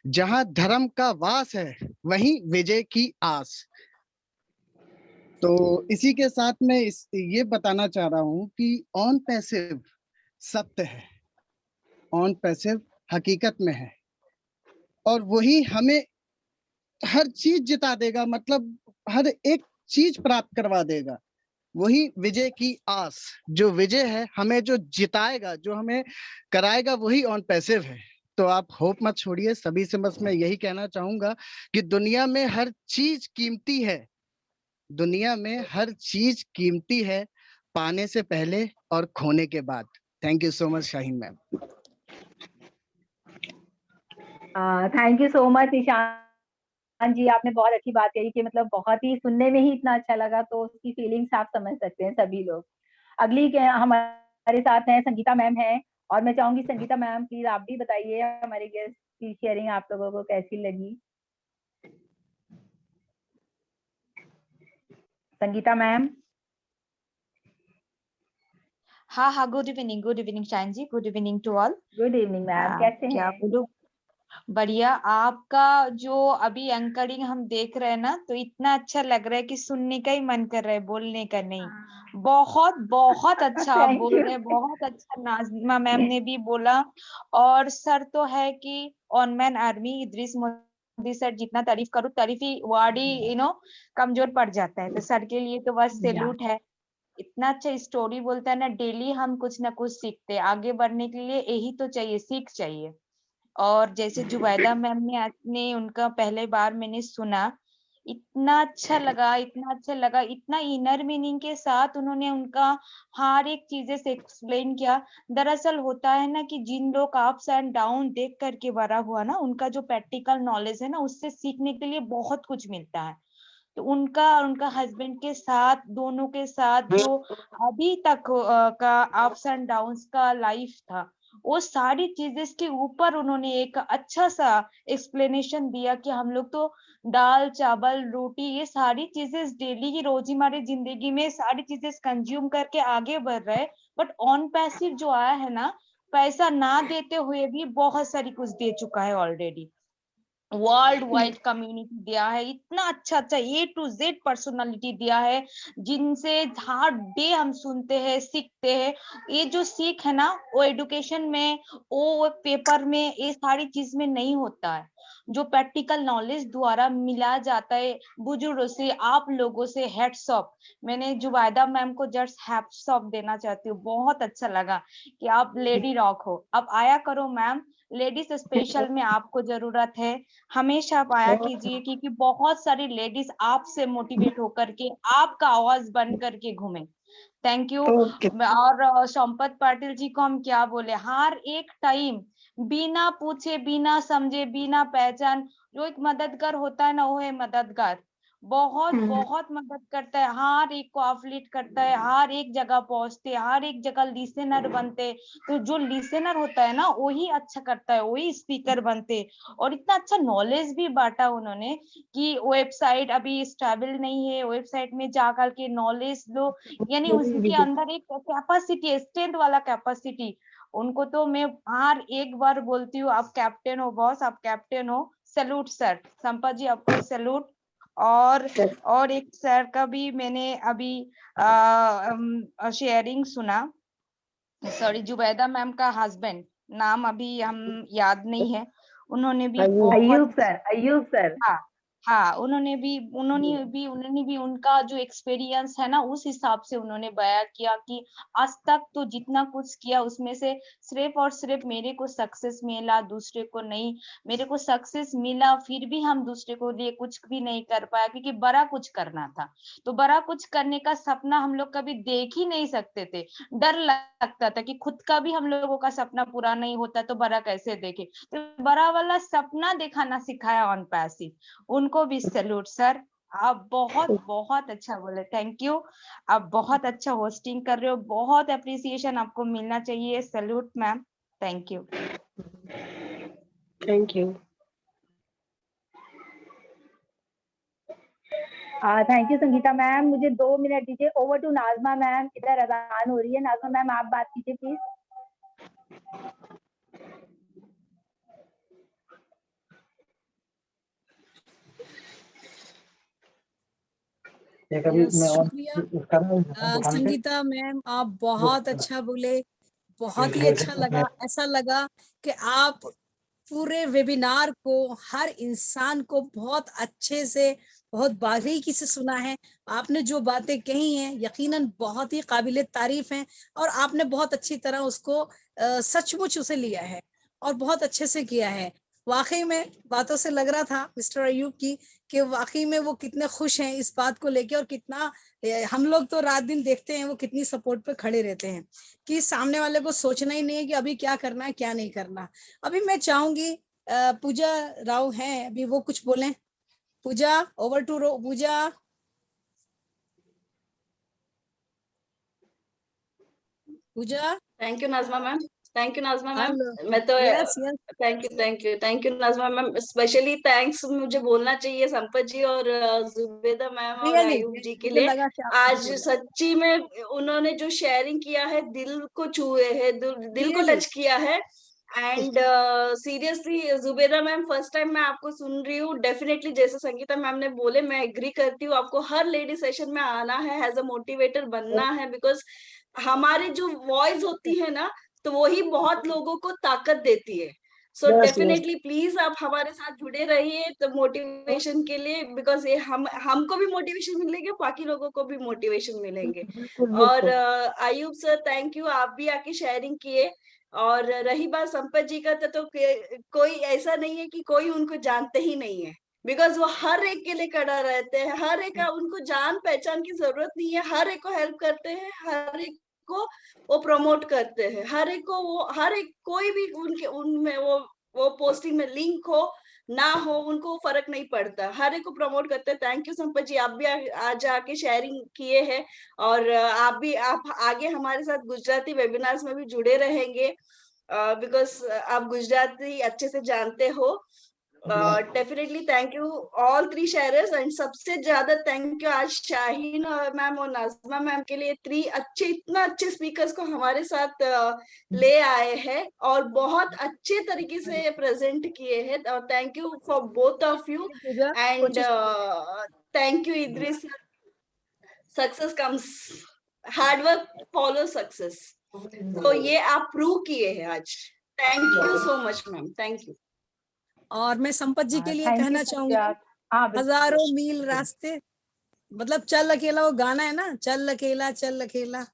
जहां धर्म का वास है वहीं विजय की आस। तो इसी के साथ मैं ये बताना चाह रहा हूं कि ऑन पैसिव सत्य है, ऑन पैसिव हकीकत में है, और वही हमें हर चीज जिता देगा, मतलब हर एक चीज प्राप्त करवा देगा। वही विजय की आस, जो विजय है, हमें जो जिताएगा, जो हमें कराएगा, वही ऑन पैसिव है। तो आप होप मत छोड़िए। सभी से बस मैं यही कहना चाहूंगा कि दुनिया में हर चीज कीमती है, दुनिया में हर चीज कीमती है, पाने से पहले और खोने के बाद। Thank you so much Shaheen ma'am. Thank you so much Nishant ji, आपने बहुत अच्छी बात कही कि मतलब बहुत ही सुनने में ही इतना अच्छा लगा, तो उसकी फीलिंग्स आप समझ सकते हैं सभी लोग। अगली हमारे साथ हैं संगीता मैम हैं, और मैं चाहूंगी संगीता मैम प्लीज आप भी बताइए हमारे गेस्ट की शेयरिंग आप लोगों को कैसी लगी। संगीता मैम। हाँ, good evening Shine ji, good evening to all. Good evening ma'am, कैसे हैं? क्या बोलूं, बढ़िया। आपका जो अभी एंकरिंग हम देख रहे हैं ना, तो इतना अच्छा लग रहा है कि सुनने का ही मन कर रहा है, बोलने का नहीं। बहुत बहुत अच्छा आप बोल रहे हैं, बहुत अच्छा। नाज़िमा मैम ने भी बोला, और सर तो है कि on man army Idris Modi sir, जितना तारीफ करो तारीफ ही वर्ड ही कमजोर पड़ जाता है। तो सर के लिए तो बस सैल्यूट है। इतना अच्छा स्टोरी बोलता है ना, डेली हम कुछ ना कुछ सीखते हैं। आगे बढ़ने के लिए यही तो चाहिए, सीख चाहिए। और जैसे जुबैदा मैम ने उनका पहले बार मैंने सुना, इतना अच्छा लगा, इतना अच्छा लगा, इतना इनर मीनिंग के साथ उन्होंने उनका हर एक चीजें से एक्सप्लेन किया। दरअसल होता है ना कि जिन लोग अप्स एंड डाउन देख करके बड़ा हुआ ना, उनका जो प्रैक्टिकल नॉलेज है ना, उससे सीखने के लिए बहुत कुछ मिलता है। तो उनका हस्बैंड के साथ, दोनों के साथ जो अभी तक का अप्स एंड डाउन्स का लाइफ था, वो सारी चीजें के ऊपर उन्होंने एक अच्छा सा एक्सप्लेनेशन दिया कि हम लोग तो दाल चावल रोटी ये सारी चीजें डेली की रोजमर्रा जिंदगी में सारी चीजें कंज्यूम करके आगे बढ़ रहे हैं, बट ऑन पैसिव जो आया है ना, पैसा ना देते हुए भी बहुत सारी कुछ दे चुका है ऑलरेडी। वर्ल्ड वाइड कम्युनिटी दिया है, इतना अच्छा अच्छा A to Z पर्सनालिटी दिया है, जिनसे हर डे हम सुनते हैं सीखते हैं। ये जो सीख है ना वो एजुकेशन में वो पेपर में ये सारी चीज में नहीं होता है, जो प्रैक्टिकल नॉलेज द्वारा मिला जाता है बुजुर्गों से, आप लोगों से। हैट्स ऑफ, मैंने जुबैदा मैम को जस्ट हैट्स ऑफ देना चाहती हूँ। बहुत अच्छा लगा कि आप लेडी रॉक हो। अब आया करो मैम, लेडीज स्पेशल में आपको जरूरत है, हमेशा आप आया कीजिए, क्योंकि बहुत सारी लेडीज आपसे मोटिवेट होकर के आपका आवाज बन करके घूमे। Thank you. और संपत पाटिल जी को हम क्या बोले, हर एक टाइम बिना पूछे बिना समझे बिना पहचान जो एक मददगार होता है ना, वो है मददगार। बहुत बहुत मदद करता है, हर एक को अपलिफ्ट करता है, हर एक जगह पहुंचते, हर एक जगह लिसनर बनते। तो जो लिसनर होता है ना वही अच्छा करता है, वही स्पीकर बनते। और इतना अच्छा नॉलेज भी बांटा उन्होंने कि वेबसाइट अभी स्टेबल नहीं है, वेबसाइट में जाकर के नॉलेज लो, यानी उसके अंदर एक कैपेसिटी, स्ट्रेंथ वाला कैपेसिटी। उनको तो मैं हर एक बार बोलती हूँ, आप कैप्टन हो बॉस, आप कैप्टन हो। सैल्यूट सर, संपत जी आपको सैल्यूट। और एक सर का भी मैंने अभी शेयरिंग सुना, सॉरी जुबैदा मैम का हस्बैंड, नाम अभी हम याद नहीं है, उन्होंने भी अयूब सर। हाँ उन्होंने भी उनका जो एक्सपीरियंस है ना उस हिसाब से उन्होंने बयां किया कि आज तक तो जितना कुछ किया उसमें से सिर्फ और सिर्फ मेरे को सक्सेस मिला, दूसरे को नहीं। मेरे को सक्सेस मिला फिर भी हम दूसरे को लिए कुछ भी नहीं कर पाया, क्योंकि बड़ा कुछ करना था। तो बड़ा कुछ करने का सपना हम लोग कभी देख ही नहीं सकते थे, डर लगता था कि खुद का भी हम लोगों का सपना पूरा नहीं होता तो बड़ा कैसे देखे। तो बड़ा वाला सपना दिखाना सिखाया ऑन पैसिव। उनको भी सैल्यूट सर, आप बहुत बहुत अच्छा बोले, थैंक यू। आप बहुत अच्छा होस्टिंग कर रहे हो, बहुत अप्रिसिएशन आपको मिलना चाहिए। Salute ma'am, thank you. Thank you. Thank you Sangeeta ma'am, मुझे 2 मिनट दीजिए। ओवर टू नाजमा मैम, इधर अजान हो रही है। नाजमा मैम आप बात कीजिए प्लीज। शुक्रिया संगीता मैम, आप बहुत अच्छा बोले, बहुत ही अच्छा लगा। ऐसा लगा कि आप पूरे वेबिनार को हर इंसान को बहुत अच्छे से बहुत बारीकी से सुना है। आपने जो बातें कही हैं यकीनन बहुत ही काबिले तारीफ हैं, और आपने बहुत अच्छी तरह उसको सचमुच उसे लिया है और बहुत अच्छे से किया है। वाकई में बातों से लग रहा था मिस्टर अयूब की कि वाकई में वो कितने खुश हैं इस बात को लेके, और कितना हम लोग तो रात दिन देखते हैं वो कितनी सपोर्ट पे खड़े रहते हैं कि सामने वाले को सोचना ही नहीं है कि अभी क्या करना है क्या नहीं करना। अभी मैं चाहूंगी पूजा राव हैं, अभी वो कुछ बोलें। Pooja, over to Pooja. Pooja. Thank you Najma ma'am, thank you Najma ma'am. Hello. मैं तो yes yes. Thank you Najma ma'am. Specially thanks मुझे बोलना चाहिए संपत जी और जुबेदा मैम और रियली आयुब जी के मुझे लिए। लगा कि आप आज सच्ची में उन्होंने जो शेयरिंग किया है दिल को छुए है, दिल को टच किया है। And seriously Zubeda ma'am, first time मैं आपको सुन रही हूँ। डेफिनेटली जैसे संगीता मैम ने बोले, मैं एग्री करती हूँ, आपको हर लेडी सेशन में आना है, एज अ मोटिवेटर बनना है। बिकॉज हमारी जो वॉइस होती है ना, तो वही बहुत लोगों को ताकत देती है। सो डेफिनेटली प्लीज आप हमारे साथ जुड़े रहिए तो मोटिवेशन के लिए, बिकॉज ये हमको भी मोटिवेशन मिलेगा, बाकी लोगों को भी मोटिवेशन मिलेंगे। और आयुब सर थैंक यू, आप भी आके शेयरिंग किए। और रही बात संपत जी का, तो कोई ऐसा नहीं है कि कोई उनको जानते ही नहीं है, बिकॉज वो हर एक के लिए खड़ा रहते हैं। हर एक उनको जान पहचान की जरूरत नहीं है, हर एक को हेल्प करते हैं, हर एक को वो प्रमोट करते हैं, हर एक को वो, हर एक कोई भी उनके उनमें वो पोस्टिंग में लिंक हो ना हो, उनको फर्क नहीं पड़ता, हर एक को प्रमोट करते हैं। थैंक यू संपत जी, आप भी आज आके शेयरिंग किए हैं। और आप आगे हमारे साथ गुजराती वेबिनार्स में भी जुड़े रहेंगे। बिकॉज आप गुजराती अच्छे से जानते हो। Definitely thank you all 3 sharers and सबसे ज्यादा थैंक यू आज शाहीन मैम और नाज़मा मैम के लिए 3 इतना अच्छे स्पीकर्स को हमारे साथ ले आए हैं और बहुत अच्छे तरीके से प्रेजेंट किए हैं। और thank you for both of you and thank you Idris. Success comes, hard work follow success. तो ये आप प्रूव किए हैं आज। Thank you so much ma'am, thank you. और मैं संपत जी के लिए thank you, कहना चाहूंगी, हाँ, बिल्कुल। हजारों मील रास्ते, मतलब चल अकेला, वो गाना है ना, चल अकेला चल अकेला।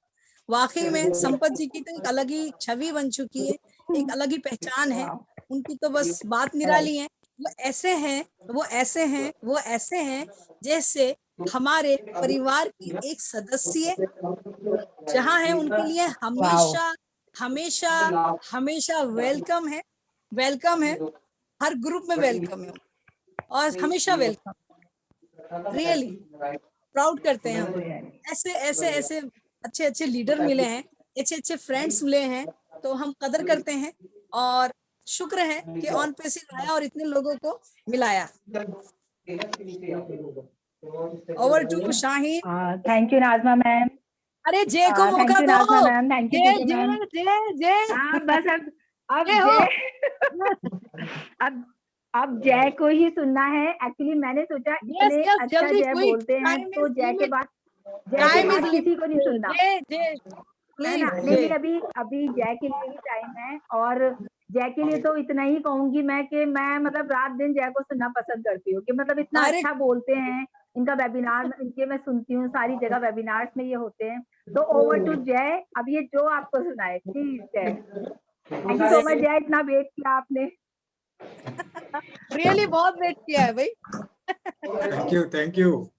वाकई में संपत जी की तो एक अलग ही छवि बन चुकी है, एक अलग ही पहचान है उनकी, तो बस बात निराली है। वो ऐसे हैं, वो ऐसे हैं, वो ऐसे हैं जैसे हमारे परिवार की एक सदस्य जहाँ है उनके लिए हमेशा हमेशा हमेशा वेलकम है, वेलकम है, हर ग्रुप में वेलकम है और हमेशा वेलकम। रियली प्राउड करते हैं हम, ऐसे ऐसे ऐसे अच्छे अच्छे लीडर मिले हैं, अच्छे अच्छे फ्रेंड्स मिले हैं, तो हम कदर करते हैं और शुक्र है कि ऑन पैसिव आया और इतने लोगों को मिलाया। Over to Shaheen. Thank you Najma ma'am. अरे जय को मौका थैंक यू दो। नाज़मा मैम, थैंक यू जय पूजा मैम। जय जय जय। हाँ बस अब जय हो। जय अब जय को ही सुनना है। एक्चुअली मैंने सोचा इतने yes, अच्छा जल्दी, जय quick, बोलते हैं time तो is जय के limit. बाद Time is किसी को नहीं सुनना जय जय है प्लीज ना। लेकिन अभी जय के लिए ही टाइम है और जय के लिए तो इतना ही कहूंगी मैं कि मैं मतलब रात दिन जय को सुनना पसंद करती हूँ कि मतलब इतना अच्छा बोलते हैं। इनका वेबिनार इनके मैं सुनती हूँ, सारी जगह वेबिनार्स में ये होते हैं। तो ओवर टू जय, अब ये जो आपको सुनाए प्लीज जय। थैंक यू सो मच जय, इतना वेट किया आपने। रियली बहुत वेट किया है भाई। थैंक यू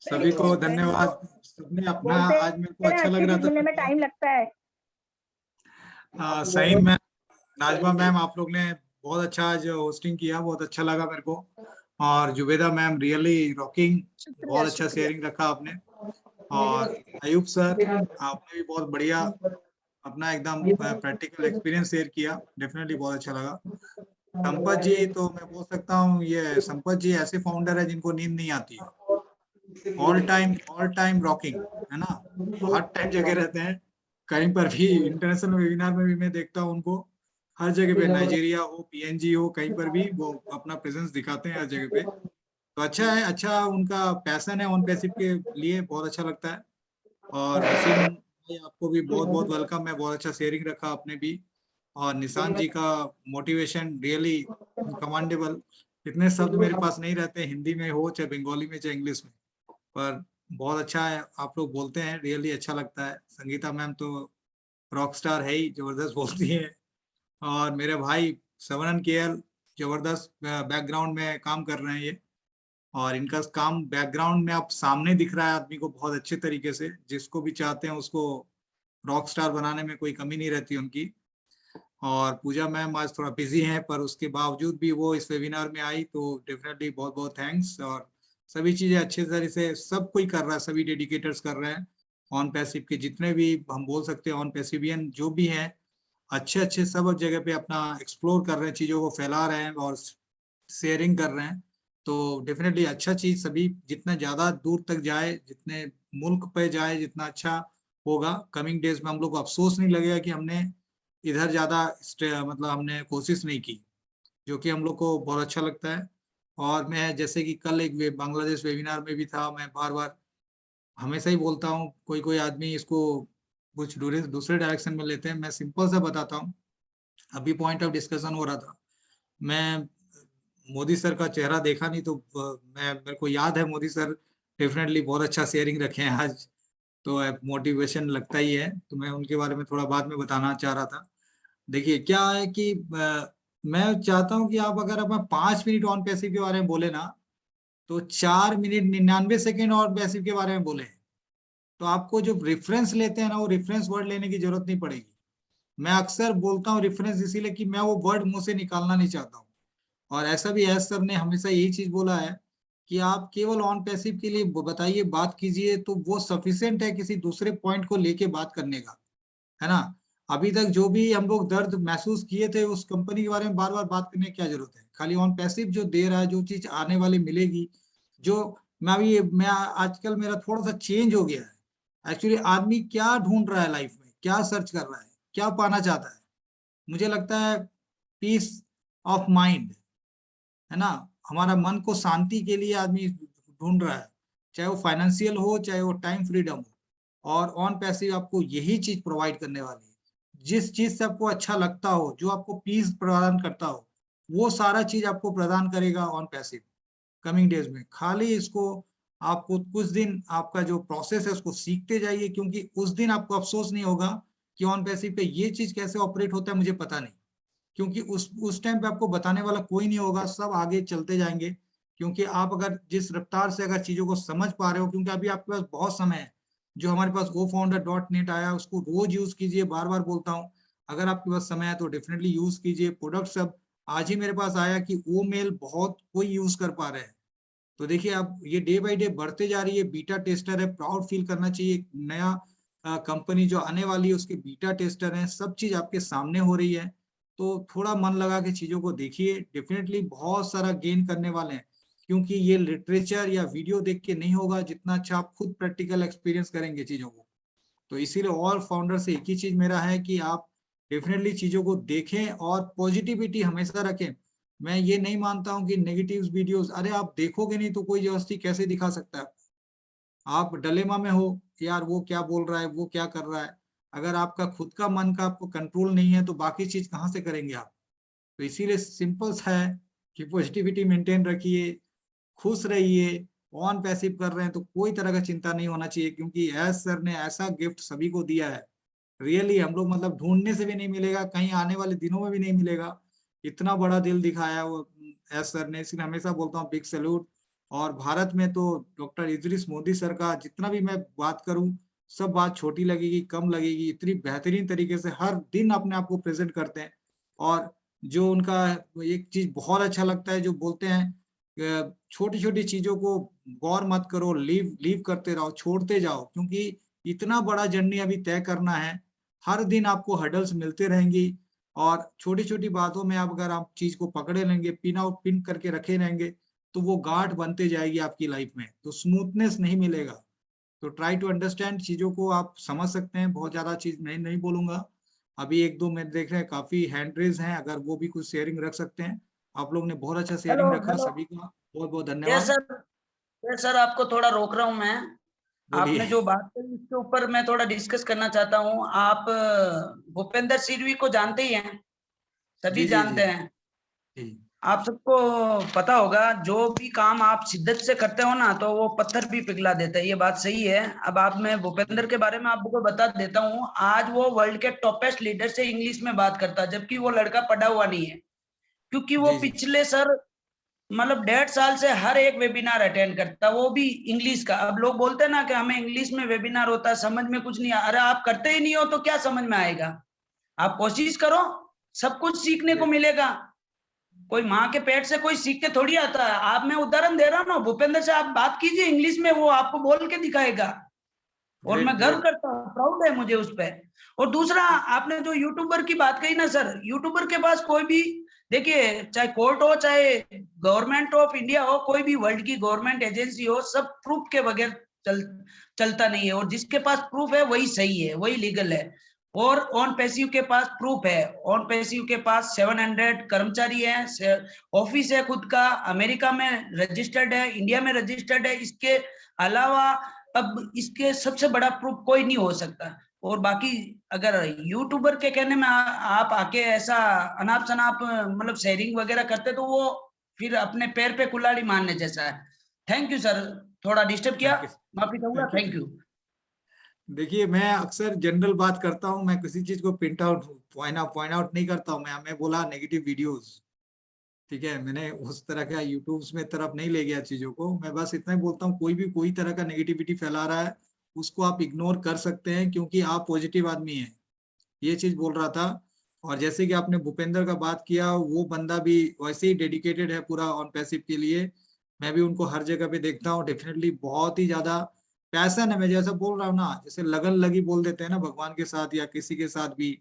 सभी को धन्यवाद। सबने अपना आज मेरे को अच्छा लग रहा था। में टाइम लगता है। सही मैम, नाज़मा मैम, आप लोग ने बहुत अच्छा आज होस्टिंग किया, बहुत अच्छा लगा मेरे को। और जुबेदा मैम रियली रॉकिंग, बहुत अच्छा शेयरिंग रखा आपने। और अयूब सर, आपने भी बहुत बढ़िया अपना एकदम प्रैक्टिकल एक्सपीरियंस शेयर किया, डेफिनेटली बहुत अच्छा लगा। संपत जी तो मैं बोल सकता हूँ, ये संपत जी ऐसे फाउंडर है जिनको नींद नहीं आती है। ऑल टाइम रॉकिंग है ना, हर टाइम जगह रहते हैं। कहीं पर भी इंटरनेशनल वेबिनार में भी मैं देखता हूँ उनको, हर जगह पे, नाइजीरिया हो, पीएनजी हो, कहीं पर भी वो अपना प्रेजेंस दिखाते हैं हर जगह पे। तो अच्छा है, अच्छा उनका पैशन है ऑन पैसिव के लिए, बहुत अच्छा लगता है। और हसीन भाई, आपको भी बहुत बहुत वेलकम है, बहुत अच्छा शेयरिंग रखा आपने भी। और निशांत जी का मोटिवेशन रियली कमांडेबल। इतने शब्द मेरे पास नहीं रहते, हिंदी में हो चाहे बंगाली में चाहे इंग्लिश में, पर बहुत अच्छा है, आप लोग बोलते हैं, रियली अच्छा लगता है। संगीता मैम तो रॉक स्टार है ही, जबरदस्त बोलती है। और मेरे भाई सवरन केएल जबरदस्त बैकग्राउंड में काम कर रहे हैं ये, और इनका काम बैकग्राउंड में आप सामने दिख रहा है आदमी को बहुत अच्छे तरीके से। जिसको भी चाहते हैं उसको रॉक स्टार बनाने में कोई कमी नहीं रहती उनकी। और पूजा मैम आज थोड़ा बिजी हैं, पर उसके बावजूद भी वो इस वेबिनार में आई, तो डेफिनेटली बहुत बहुत थैंक्स। और सभी चीजें अच्छे तरह से सब कोई कर रहा है, सभी डेडिकेटर्स कर रहे हैं ऑन पैसिव के, जितने भी हम बोल सकते हैं ऑन पैसिवियन जो भी हैं, अच्छे अच्छे सब जगह पे अपना एक्सप्लोर कर रहे हैं, चीजों को फैला रहे हैं और शेयरिंग कर रहे हैं। तो डेफिनेटली अच्छा चीज, सभी जितना ज्यादा दूर तक जाए, जितने मुल्क पे जाए, जितना अच्छा होगा। कमिंग डेज में हम लोग को अफसोस नहीं लगेगा कि हमने इधर ज्यादा मतलब हमने कोशिश नहीं की, जो कि हम लोग को बहुत अच्छा लगता है। और मैं जैसे कि कल एक बांग्लादेश वेबिनार में भी था, मैं बार बार हमेशा ही बोलता हूँ, कोई कोई आदमी इसको कुछ दूसरे डायरेक्शन में लेते हैं। मैं सिंपल सा बताता हूँ, अभी पॉइंट ऑफ डिस्कशन हो रहा था, मैं मोदी सर का चेहरा देखा नहीं, तो मेरे को याद है मोदी सर डेफिनेटली बहुत अच्छा शेयरिंग रखे हैं आज, तो मोटिवेशन लगता ही है। तो मैं उनके बारे में थोड़ा बाद में बताना चाह रहा था। देखिए क्या है कि मैं चाहता हूं कि आप अगर अपना 5 मिनट ऑन पैसिव के बारे में बोले ना, तो 4 मिनट 99 सेकेंड ऑन पैसिव के बारे में बोले, तो आपको जो रेफरेंस लेते हैं ना, वो रेफरेंस वर्ड लेने की जरूरत नहीं पड़ेगी। मैं अक्सर बोलता हूँ रेफरेंस इसीलिए कि मैं वो वर्ड मुंह से निकालना नहीं चाहता हूँ। और ऐसा भी एस सर ने हमेशा यही चीज बोला है कि आप केवल ऑन पैसिव के लिए बताइए, बात कीजिए, तो वो सफिशिएंट है किसी दूसरे पॉइंट को लेके बात करने का, है ना। अभी तक जो भी हम लोग दर्द महसूस किए थे उस कंपनी के बारे में बार बार बात करने की क्या जरूरत है। खाली ऑन पैसिव जो दे रहा है, जो चीज आने वाली मिलेगी, जो मैं आजकल मेरा थोड़ा सा चेंज हो गया है। एक्चुअली आदमी क्या ढूंढ रहा है लाइफ में, क्या सर्च कर रहा है, क्या पाना चाहता है। मुझे लगता है पीस ऑफ माइंड, है ना, हमारा मन को शांति के लिए आदमी ढूंढ रहा है, चाहे वो फाइनेंशियल हो, चाहे वो टाइम फ्रीडम हो। और ऑन पैसिव आपको यही चीज प्रोवाइड करने वाली है। जिस चीज से आपको अच्छा लगता हो, जो आपको पीस प्रदान करता हो, वो सारा चीज आपको प्रदान करेगा ऑन पैसिव कमिंग डेज में। खाली इसको आपको कुछ दिन आपका जो प्रोसेस है उसको सीखते जाइए, क्योंकि उस दिन आपको अफसोस नहीं होगा कि ऑन पैसिव पे ये चीज कैसे ऑपरेट होता है मुझे पता नहीं, क्योंकि उस टाइम पे आपको बताने वाला कोई नहीं होगा, सब आगे चलते जाएंगे। क्योंकि आप अगर जिस रफ्तार से अगर चीजों को समझ पा रहे हो, क्योंकि अभी आपके पास बहुत समय है। जो हमारे पास GoFounder.net आया उसको रोज यूज कीजिए, बार बार बोलता हूँ। अगर आपके पास समय है तो डेफिनेटली यूज कीजिए। प्रोडक्ट सब आज ही मेरे पास आया कि वो मेल बहुत कोई यूज कर पा रहे हैं। तो देखिए अब ये डे बाय डे बढ़ते जा रही है। बीटा टेस्टर है, प्राउड फील करना चाहिए। नया कंपनी जो आने वाली है उसके बीटा टेस्टर हैं, सब चीज आपके सामने हो रही है। तो थोड़ा मन लगा के चीजों को देखिए, डेफिनेटली बहुत सारा गेन करने वाले हैं। क्योंकि ये लिटरेचर या वीडियो देख के नहीं होगा, जितना अच्छा आप खुद प्रैक्टिकल एक्सपीरियंस करेंगे चीजों को। तो इसीलिए ऑल फाउंडर से एक ही चीज मेरा है कि आप डेफिनेटली चीजों को देखें और पॉजिटिविटी हमेशा रखें। मैं ये नहीं मानता हूँ कि नेगेटिव वीडियोस, अरे आप देखोगे नहीं तो कोई जबरदस्ती कैसे दिखा सकता है। आप डिलेमा में हो, यार वो क्या बोल रहा है, वो क्या कर रहा है। अगर आपका खुद का मन का आपको कंट्रोल नहीं है तो बाकी चीज कहाँ से करेंगे आप। तो इसीलिए सिंपल सा है कि पॉजिटिविटी मेंटेन रखिए, खुश रहिए। ऑन पैसिव कर रहे हैं तो कोई तरह का चिंता नहीं होना चाहिए, क्योंकि एस सर ने ऐसा गिफ्ट सभी को दिया है। रियली हम लोग मतलब ढूंढने से भी नहीं मिलेगा, कहीं आने वाले दिनों में भी नहीं मिलेगा। इतना बड़ा दिल दिखाया वो एस सर ने, इसलिए हमेशा बोलता हूँ बिग सैल्यूट। और भारत में तो डॉक्टर इदरीस मोदी सर का जितना भी मैं बात करूं, सब बात छोटी लगेगी, कम लगेगी। इतनी बेहतरीन तरीके से हर दिन अपने आप को प्रेजेंट करते हैं। और जो उनका एक चीज बहुत अच्छा लगता है, जो बोलते हैं छोटी छोटी चीजों को गौर मत करो, लीव करते रहो, छोड़ते जाओ, क्योंकि इतना बड़ा जर्नी अभी तय करना है। हर दिन आपको हर्डल्स मिलते रहेंगी और छोटी छोटी बातों में आप अगर आप चीज को पकड़े लेंगे, पिन करके रखे रहेंगे, तो वो गांठ बनते जाएगी आपकी लाइफ में, तो स्मूथनेस नहीं मिलेगा। तो ट्राई टू अंडरस्टैंड, चीजों को आप समझ सकते हैं। बहुत ज्यादा चीज मैं नहीं बोलूंगा। अभी एक दो मैं देख रहे हैं काफी हैंड रेज हैं, अगर वो भी कुछ शेयरिंग रख सकते हैं। आप लोग ने बहुत अच्छा शेयरिंग रखा, सभी का बहुत बहुत धन्यवाद। सर आपको थोड़ा रोक रहा हूँ मैं। आपने जो बात कही उसके ऊपर मैं थोड़ा डिस्कस करना चाहता हूँ। आप भूपेंद्र सिरवी को जानते ही हैं, सभी जानते हैं। आप सबको पता होगा, जो भी काम आप शिद्दत से करते हो ना तो वो पत्थर भी पिघला देता है, ये बात सही है। अब आप, मैं भूपेंद्र के बारे में आपको बता देता हूँ। आज वो वर्ल्ड के टॉपेस्ट लीडर से इंग्लिश में बात करता है, जबकि वो लड़का पढ़ा हुआ नहीं है। क्योंकि वो पिछले सर मतलब 1.5 साल से हर एक वेबिनार अटेंड करता, वो भी इंग्लिश का। अब लोग बोलते हैं ना कि हमें इंग्लिश में वेबिनार होता है, समझ में कुछ नहीं आ। अरे आप करते ही नहीं हो तो क्या समझ में आएगा। आप कोशिश करो, सब कुछ सीखने को मिलेगा। कोई माँ के पेट से कोई सीख के थोड़ी आता है। आप, मैं उदाहरण दे रहा हूँ ना, भूपेंद्र से आप बात कीजिए इंग्लिश में, वो आपको बोल के दिखाएगा। और मैं गर्व करता हूँ, प्राउड है मुझे उस पर। और दूसरा, आपने जो यूट्यूबर की बात कही ना सर, यूट्यूबर के पास कोई भी, देखिए चाहे कोर्ट हो चाहे गवर्नमेंट ऑफ इंडिया हो, कोई भी वर्ल्ड की गवर्नमेंट एजेंसी हो, सब प्रूफ के बगैर चलता नहीं है। और जिसके पास प्रूफ है वही सही है, वही लीगल है। और ऑन पैसिव के पास प्रूफ है। ऑन पैसिव के पास 700 कर्मचारी है, ऑफिस है खुद का, अमेरिका में रजिस्टर्ड है, इंडिया में रजिस्टर्ड है। इसके अलावा अब इसके सबसे बड़ा प्रूफ कोई नहीं हो सकता। और बाकी अगर यूट्यूबर के कहने में आप आके ऐसा अनाप शनाप मतलब शेयरिंग वगैरह करते तो वो फिर अपने पैर पे कुल्हाड़ी मारने जैसा है। थैंक यू सर, थोड़ा डिस्टर्ब किया, माफी चाहूंगा। Thank you. देखिए मैं अक्सर जनरल बात करता हूँ, मैं किसी चीज को प्रिंट आउट पॉइंट आउट नहीं करता हूँ। मैं बोला नेगेटिव वीडियोस, ठीक है, मैंने उस तरह का यूट्यूब में तरफ नहीं ले गया चीजों को। मैं बस इतना ही बोलता हूँ, कोई भी कोई तरह का नेगेटिविटी फैला रहा है उसको आप इग्नोर कर सकते हैं, क्योंकि आप पॉजिटिव आदमी हैं, ये चीज बोल रहा था। और जैसे कि आपने भूपेंद्र का बात किया, वो बंदा भी वैसे ही डेडिकेटेड है पूरा ऑन पैसिव के लिए। मैं भी उनको हर जगह पे देखता हूँ, डेफिनेटली बहुत ही ज्यादा पैशन है। मैं जैसा बोल रहा हूँ ना, जैसे लगन लगी बोल देते हैं ना भगवान के साथ या किसी के साथ भी,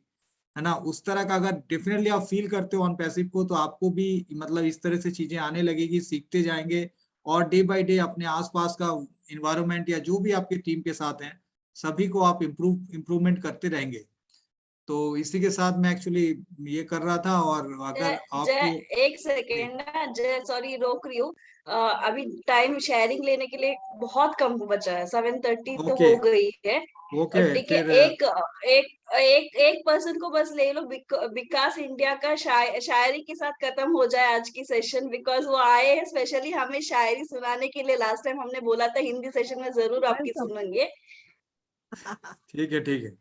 है ना, उस तरह का अगर डेफिनेटली आप फील करते हो ऑन पैसिव को, तो आपको भी मतलब इस तरह से चीजें आने लगेगी, सीखते जाएंगे और डे बाय डे अपने आसपास का इन्वायरमेंट या जो भी आपके टीम के साथ हैं सभी को आप इम्प्रूवमेंट करते रहेंगे। तो इसी के साथ मैं एक्चुअली ये कर रहा था। और अगर आपको एक सेकेंड ना जय, सॉरी रोक रही हूँ। अभी टाइम शेयरिंग लेने के लिए बहुत कम बचा है, 7:30 तो ओके हो गई है। ओके ठीक है, फिर एक पर्सन को बस ले लो, विकास इंडिया का शायरी के साथ खत्म हो जाए आज की सेशन, बिकॉज वो आए हैं स्पेशली हमें शायरी सुनाने के लिए। लास्ट टाइम हमने बोला था हिंदी सेशन में जरूर आपकी सुनेंगे। ठीक है ठीक है,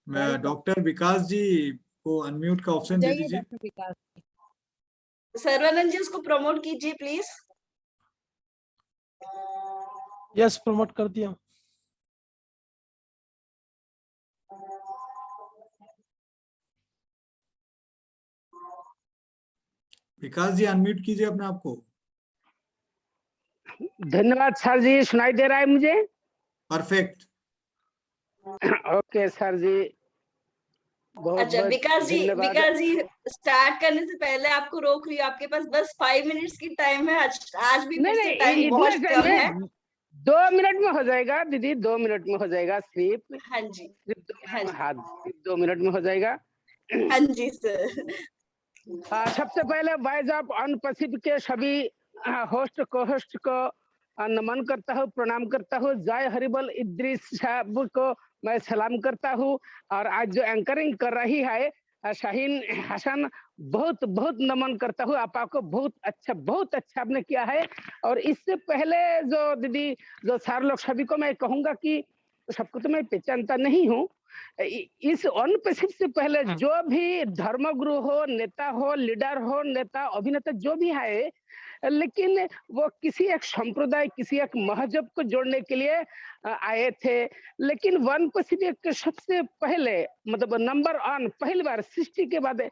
मैं डॉक्टर विकास जी को अनम्यूट का ऑप्शन दे जाइए दीजिए। डॉक्टर विकास। सर्वानंद जी उसको प्रमोट कीजिए प्लीज। यस, प्रमोट कर दिया। विकास जी अनम्यूट कीजिए अपने आप को। धन्यवाद सर जी, सुनाई दे रहा है मुझे? परफेक्ट। ओके सर जी, बहुत अच्छा विकास जी स्टार्ट करने से पहले आपको रोक रही हूँ, आपके पास बस 5 मिनट्स की टाइम है। आज भी फिर से टाइम बहुत कम है। 2 मिनट में हो जाएगा दीदी, 2 मिनट में हो जाएगा सिर्फ। हाँ जी, हाँ 2 मिनट में हो जाएगा। हाँ जी सर। सबसे पहले वॉइस ऑफ अनपैसिव के सभी होस्ट को नमन करता हूँ, प्रणाम करता हूँ। जय हरिबल इद्रिस साहब को मैं सलाम करता हूँ। और आज जो एंकरिंग कर रही है शाहीन हसन, बहुत बहुत नमन करता हूँ। आपको बहुत अच्छा आपने किया है। और इससे पहले जो दीदी जो सारे लोग सभी को मैं कहूंगा कि सबको तो मैं पहचानता नहीं हूँ। इस अनपैसिव से पहले जो भी धर्मगुरु हो, नेता हो, लीडर हो, नेता अभिनेता जो भी है, लेकिन वो किसी एक संप्रदाय, किसी एक मजहब को जोड़ने के लिए आए थे। लेकिन वन पैसिफिक सबसे पहले मतलब नंबर 1 पहली बार सृष्टि के बाद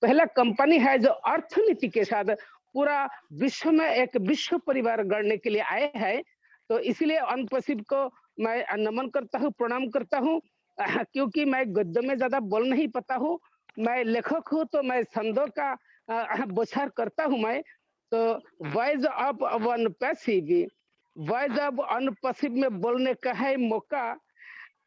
पहला कंपनी है जो अर्थनीति के साथ पूरा विश्व में एक विश्व परिवार गढ़ने के लिए आए हैं। तो इसलिए वन पैसिफिक को मैं नमन करता हूँ, प्रणाम करता हूँ। क्योंकि मैं गद्य में ज्यादा बोल नहीं पाता हूँ, मैं लेखक हूँ, तो मैं छंदों का बौछार करता हूँ मैं। तो वॉइस ऑफ अनपैसिव में बोलने का है मौका।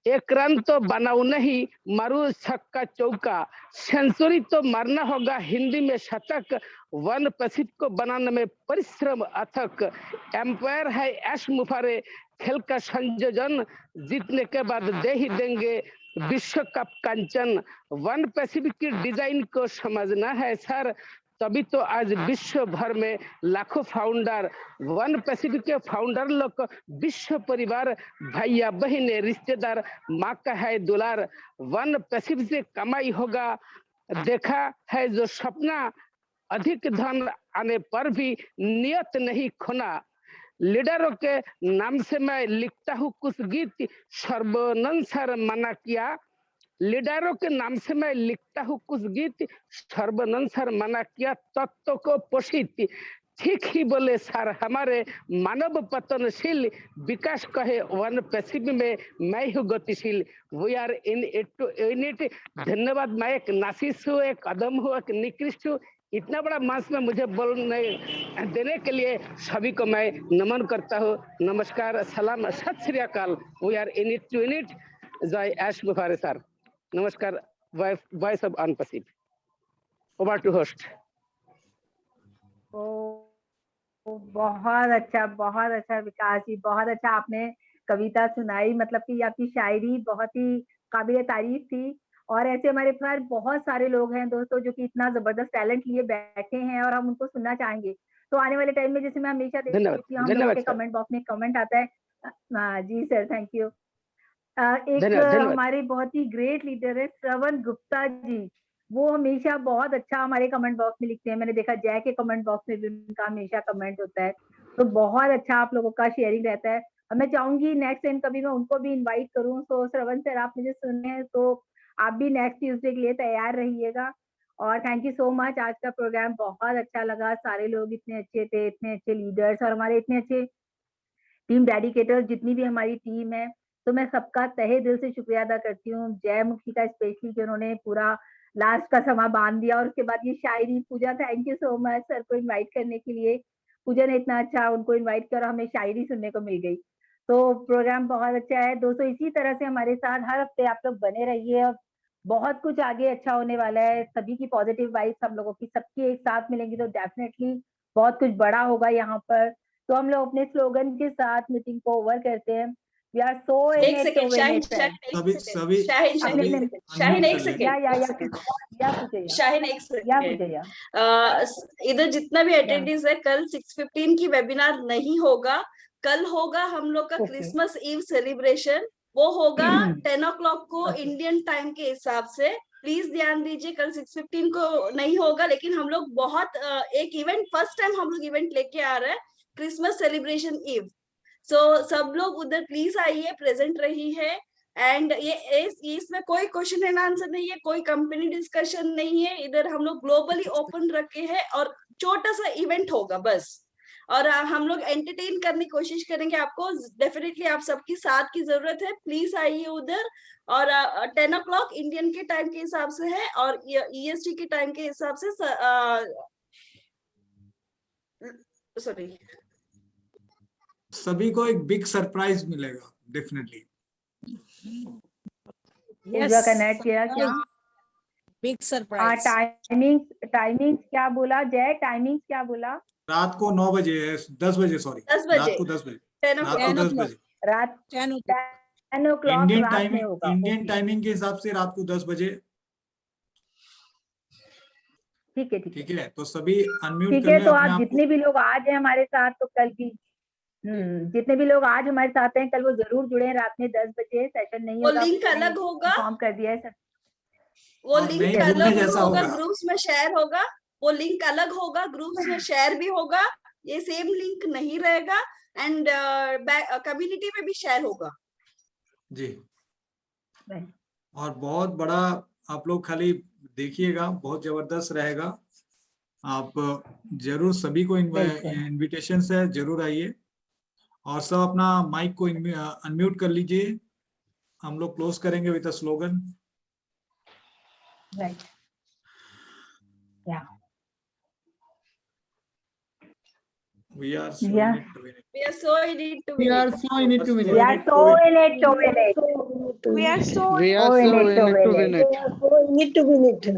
एक रन तो बनाऊ नहीं, मारू छक्का चौका, सेंचुरी तो मारना होगा हिंदी में शतक। वन पैसिव को बनाने में परिश्रम अथक। एम्पायर है एश मुफारे, खेल का संयोजन जीतने के बाद दे ही देंगे विश्व कप कंचन। वन पैसिफिक की डिजाइन को समझना है सर, तभी तो आज विश्व भर में लाखों फाउंडर, वन पैसिफिक के फाउंडर लोग विश्व परिवार, भैया बहने रिश्तेदार, माँ का है दुलार। वन पैसिफिक से कमाई होगा देखा है जो सपना, अधिक धन आने पर भी नियत नहीं खोना। लीडरों के नाम से मैं लिखता हूँ कुछ गीत, सर्वनंद सर मना किया। लीडरों के नाम से मैं लिखता हूँ कुछ गीत, सर्वनंद सर मना किया तत्व को पोषित। ठीक ही बोले सर हमारे मानव पतनशील, विकास कहे वन पैसिफिक में मैं हूँ गतिशील। We are in it to unit. धन्यवाद। मैं एक नासिस हूँ, एक अदम हूँ, एक निकृष्ट हूँ। इतना बड़ा मास में मुझे बोलने देने के लिए सभी को मैं नमन करता हूँ। नमस्कार, सलाम, सत श्री अकाल। We are in it to unit. जय एश बुखारे सर। नमस्कार। वॉइस ऑफ अनपैसिव। Over to host. बहुत अच्छा विकास जी, बहुत अच्छा आपने कविता सुनाई। मतलब कि आपकी शायरी बहुत ही काबिले तारीफ थी। और ऐसे हमारे पास बहुत सारे लोग हैं दोस्तों जो कि इतना जबरदस्त टैलेंट लिए बैठे हैं और हम उनको सुनना चाहेंगे। तो आने वाले टाइम में जैसे मैं हमेशा देखती हूँ कि हम लोगों के कमेंट बॉक्स में कमेंट आता है। जी सर, थैंक यू। एक हमारे बहुत ही ग्रेट लीडर है श्रवण गुप्ता जी, वो हमेशा बहुत अच्छा हमारे कमेंट बॉक्स में लिखते हैं। मैंने देखा जय के कमेंट बॉक्स में भी उनका हमेशा कमेंट होता है। तो बहुत अच्छा आप लोगों का शेयरिंग रहता है। अब मैं चाहूंगी नेक्स्ट टाइम कभी मैं उनको भी इनवाइट करूं। तो श्रवण सर, आप मुझे सुने हैं तो आप भी नेक्स्ट ट्यूसडे के लिए तैयार रहिएगा। और थैंक यू सो मच। आज का प्रोग्राम बहुत अच्छा लगा। सारे लोग इतने अच्छे थे, इतने अच्छे लीडर्स और हमारे इतने अच्छे टीम डेडिकेटर्स, जितनी भी हमारी टीम है। तो मैं सबका तहे दिल से शुक्रिया अदा करती हूँ। जय मुखी का स्पेशली, कि उन्होंने पूरा लास्ट का समा बांध दिया। और उसके बाद ये शायरी, Pooja thank you so much sir को इनवाइट करने के लिए। पूजा ने इतना अच्छा उनको इनवाइट किया और हमें शायरी सुनने को मिल गई। तो प्रोग्राम बहुत अच्छा है दोस्तों। इसी तरह से हमारे साथ हर हफ्ते आप लोग बने रहिए और बहुत कुछ आगे अच्छा होने वाला है। सभी की पॉजिटिव वाइब्स हम लोगों की सबकी एक साथ मिलेंगी तो डेफिनेटली बहुत कुछ बड़ा होगा यहाँ पर। तो हम लोग अपने स्लोगन के साथ मीटिंग को ओवर करते हैं। वी आर सो इन एक it second to win Shaheen, it. Shaheen एक सेकंड शाहीन एक सेकंड। इधर जितना भी अटेंडेंस है, कल 6:15 की वेबिनार नहीं होगा। कल होगा हम लोग का क्रिसमस ईव सेलिब्रेशन, वो होगा 10 o'clock को इंडियन टाइम के हिसाब से। प्लीज ध्यान दीजिए, कल 6:15 को नहीं होगा, लेकिन हम लोग बहुत एक इवेंट, फर्स्ट टाइम हम लोग इवेंट लेके आ रहे हैं, क्रिसमस सेलिब्रेशन ईव। सो सब लोग उधर प्लीज आइए, प्रेजेंट रही है। एंड ये इसमें कोई क्वेश्चन एंड आंसर नहीं है, कोई कंपनी डिस्कशन नहीं है। इधर हम लोग ग्लोबली ओपन रखे हैं और छोटा सा इवेंट होगा बस। और हम लोग एंटरटेन करने की कोशिश करेंगे आपको। डेफिनेटली आप सबकी साथ की जरूरत है, प्लीज आइए उधर। और 10 o'clock इंडियन के टाइम के हिसाब से है और EST के टाइम के हिसाब से सॉरी, सभी को एक बिग सरप्राइज मिलेगा डेफिनेटली। पूजा का नेट किया क्या? Big surprise. टाइमिंग क्या बोला जय? टाइमिंग क्या बोला? रात को 9 बजे है, 10 बजे सॉरी, 10 बजे, रात को 10 बजे, 10 रात को 10 बजे रात 10 o'clock इंडियन रात में टाइमिंग, होगा। इंडियन टाइमिंग के हिसाब से रात को 10 बजे। ठीक है ठीक है, तो सभी अनम्यूट ठीक कर है। लें तो अपने आप आप जितने भी लोग आज हैं हमारे साथ, तो कल भी जितने भी लोग आज हमारे साथ हैं, कल वो जरूर जुड़े। रात में 10 बजे सेशन नहीं वो होगा, लिंक अलग होगा, इन्फॉर्म कर दिया है सब। वो और लिंक नहीं अलग भूलने जैसा होगा, होगा। ग्रुप्स में शेयर होगा। वो लिंक अलग होगा, ग्रुप्स में शेयर भी होगा। ये सेम लिंक नहीं रहेगा एंड कम्युनिटी में भी शेयर होगा जी। और बहुत बड़ा आप लोग खाली देखिएगा, बहुत जबरदस्त रहेगा। आप जरूर सभी को इनविटेशन है, जरूर आइए। और सब अपना माइक को अनम्यूट कर लीजिए। हम लोग क्लोज करेंगे विद अ स्लोगन। राइट, या We are so in it to win it. We are so in it to We win are it. so in it to win we it. are so in it to win it. We are so We are so in it to win it. in it to win it.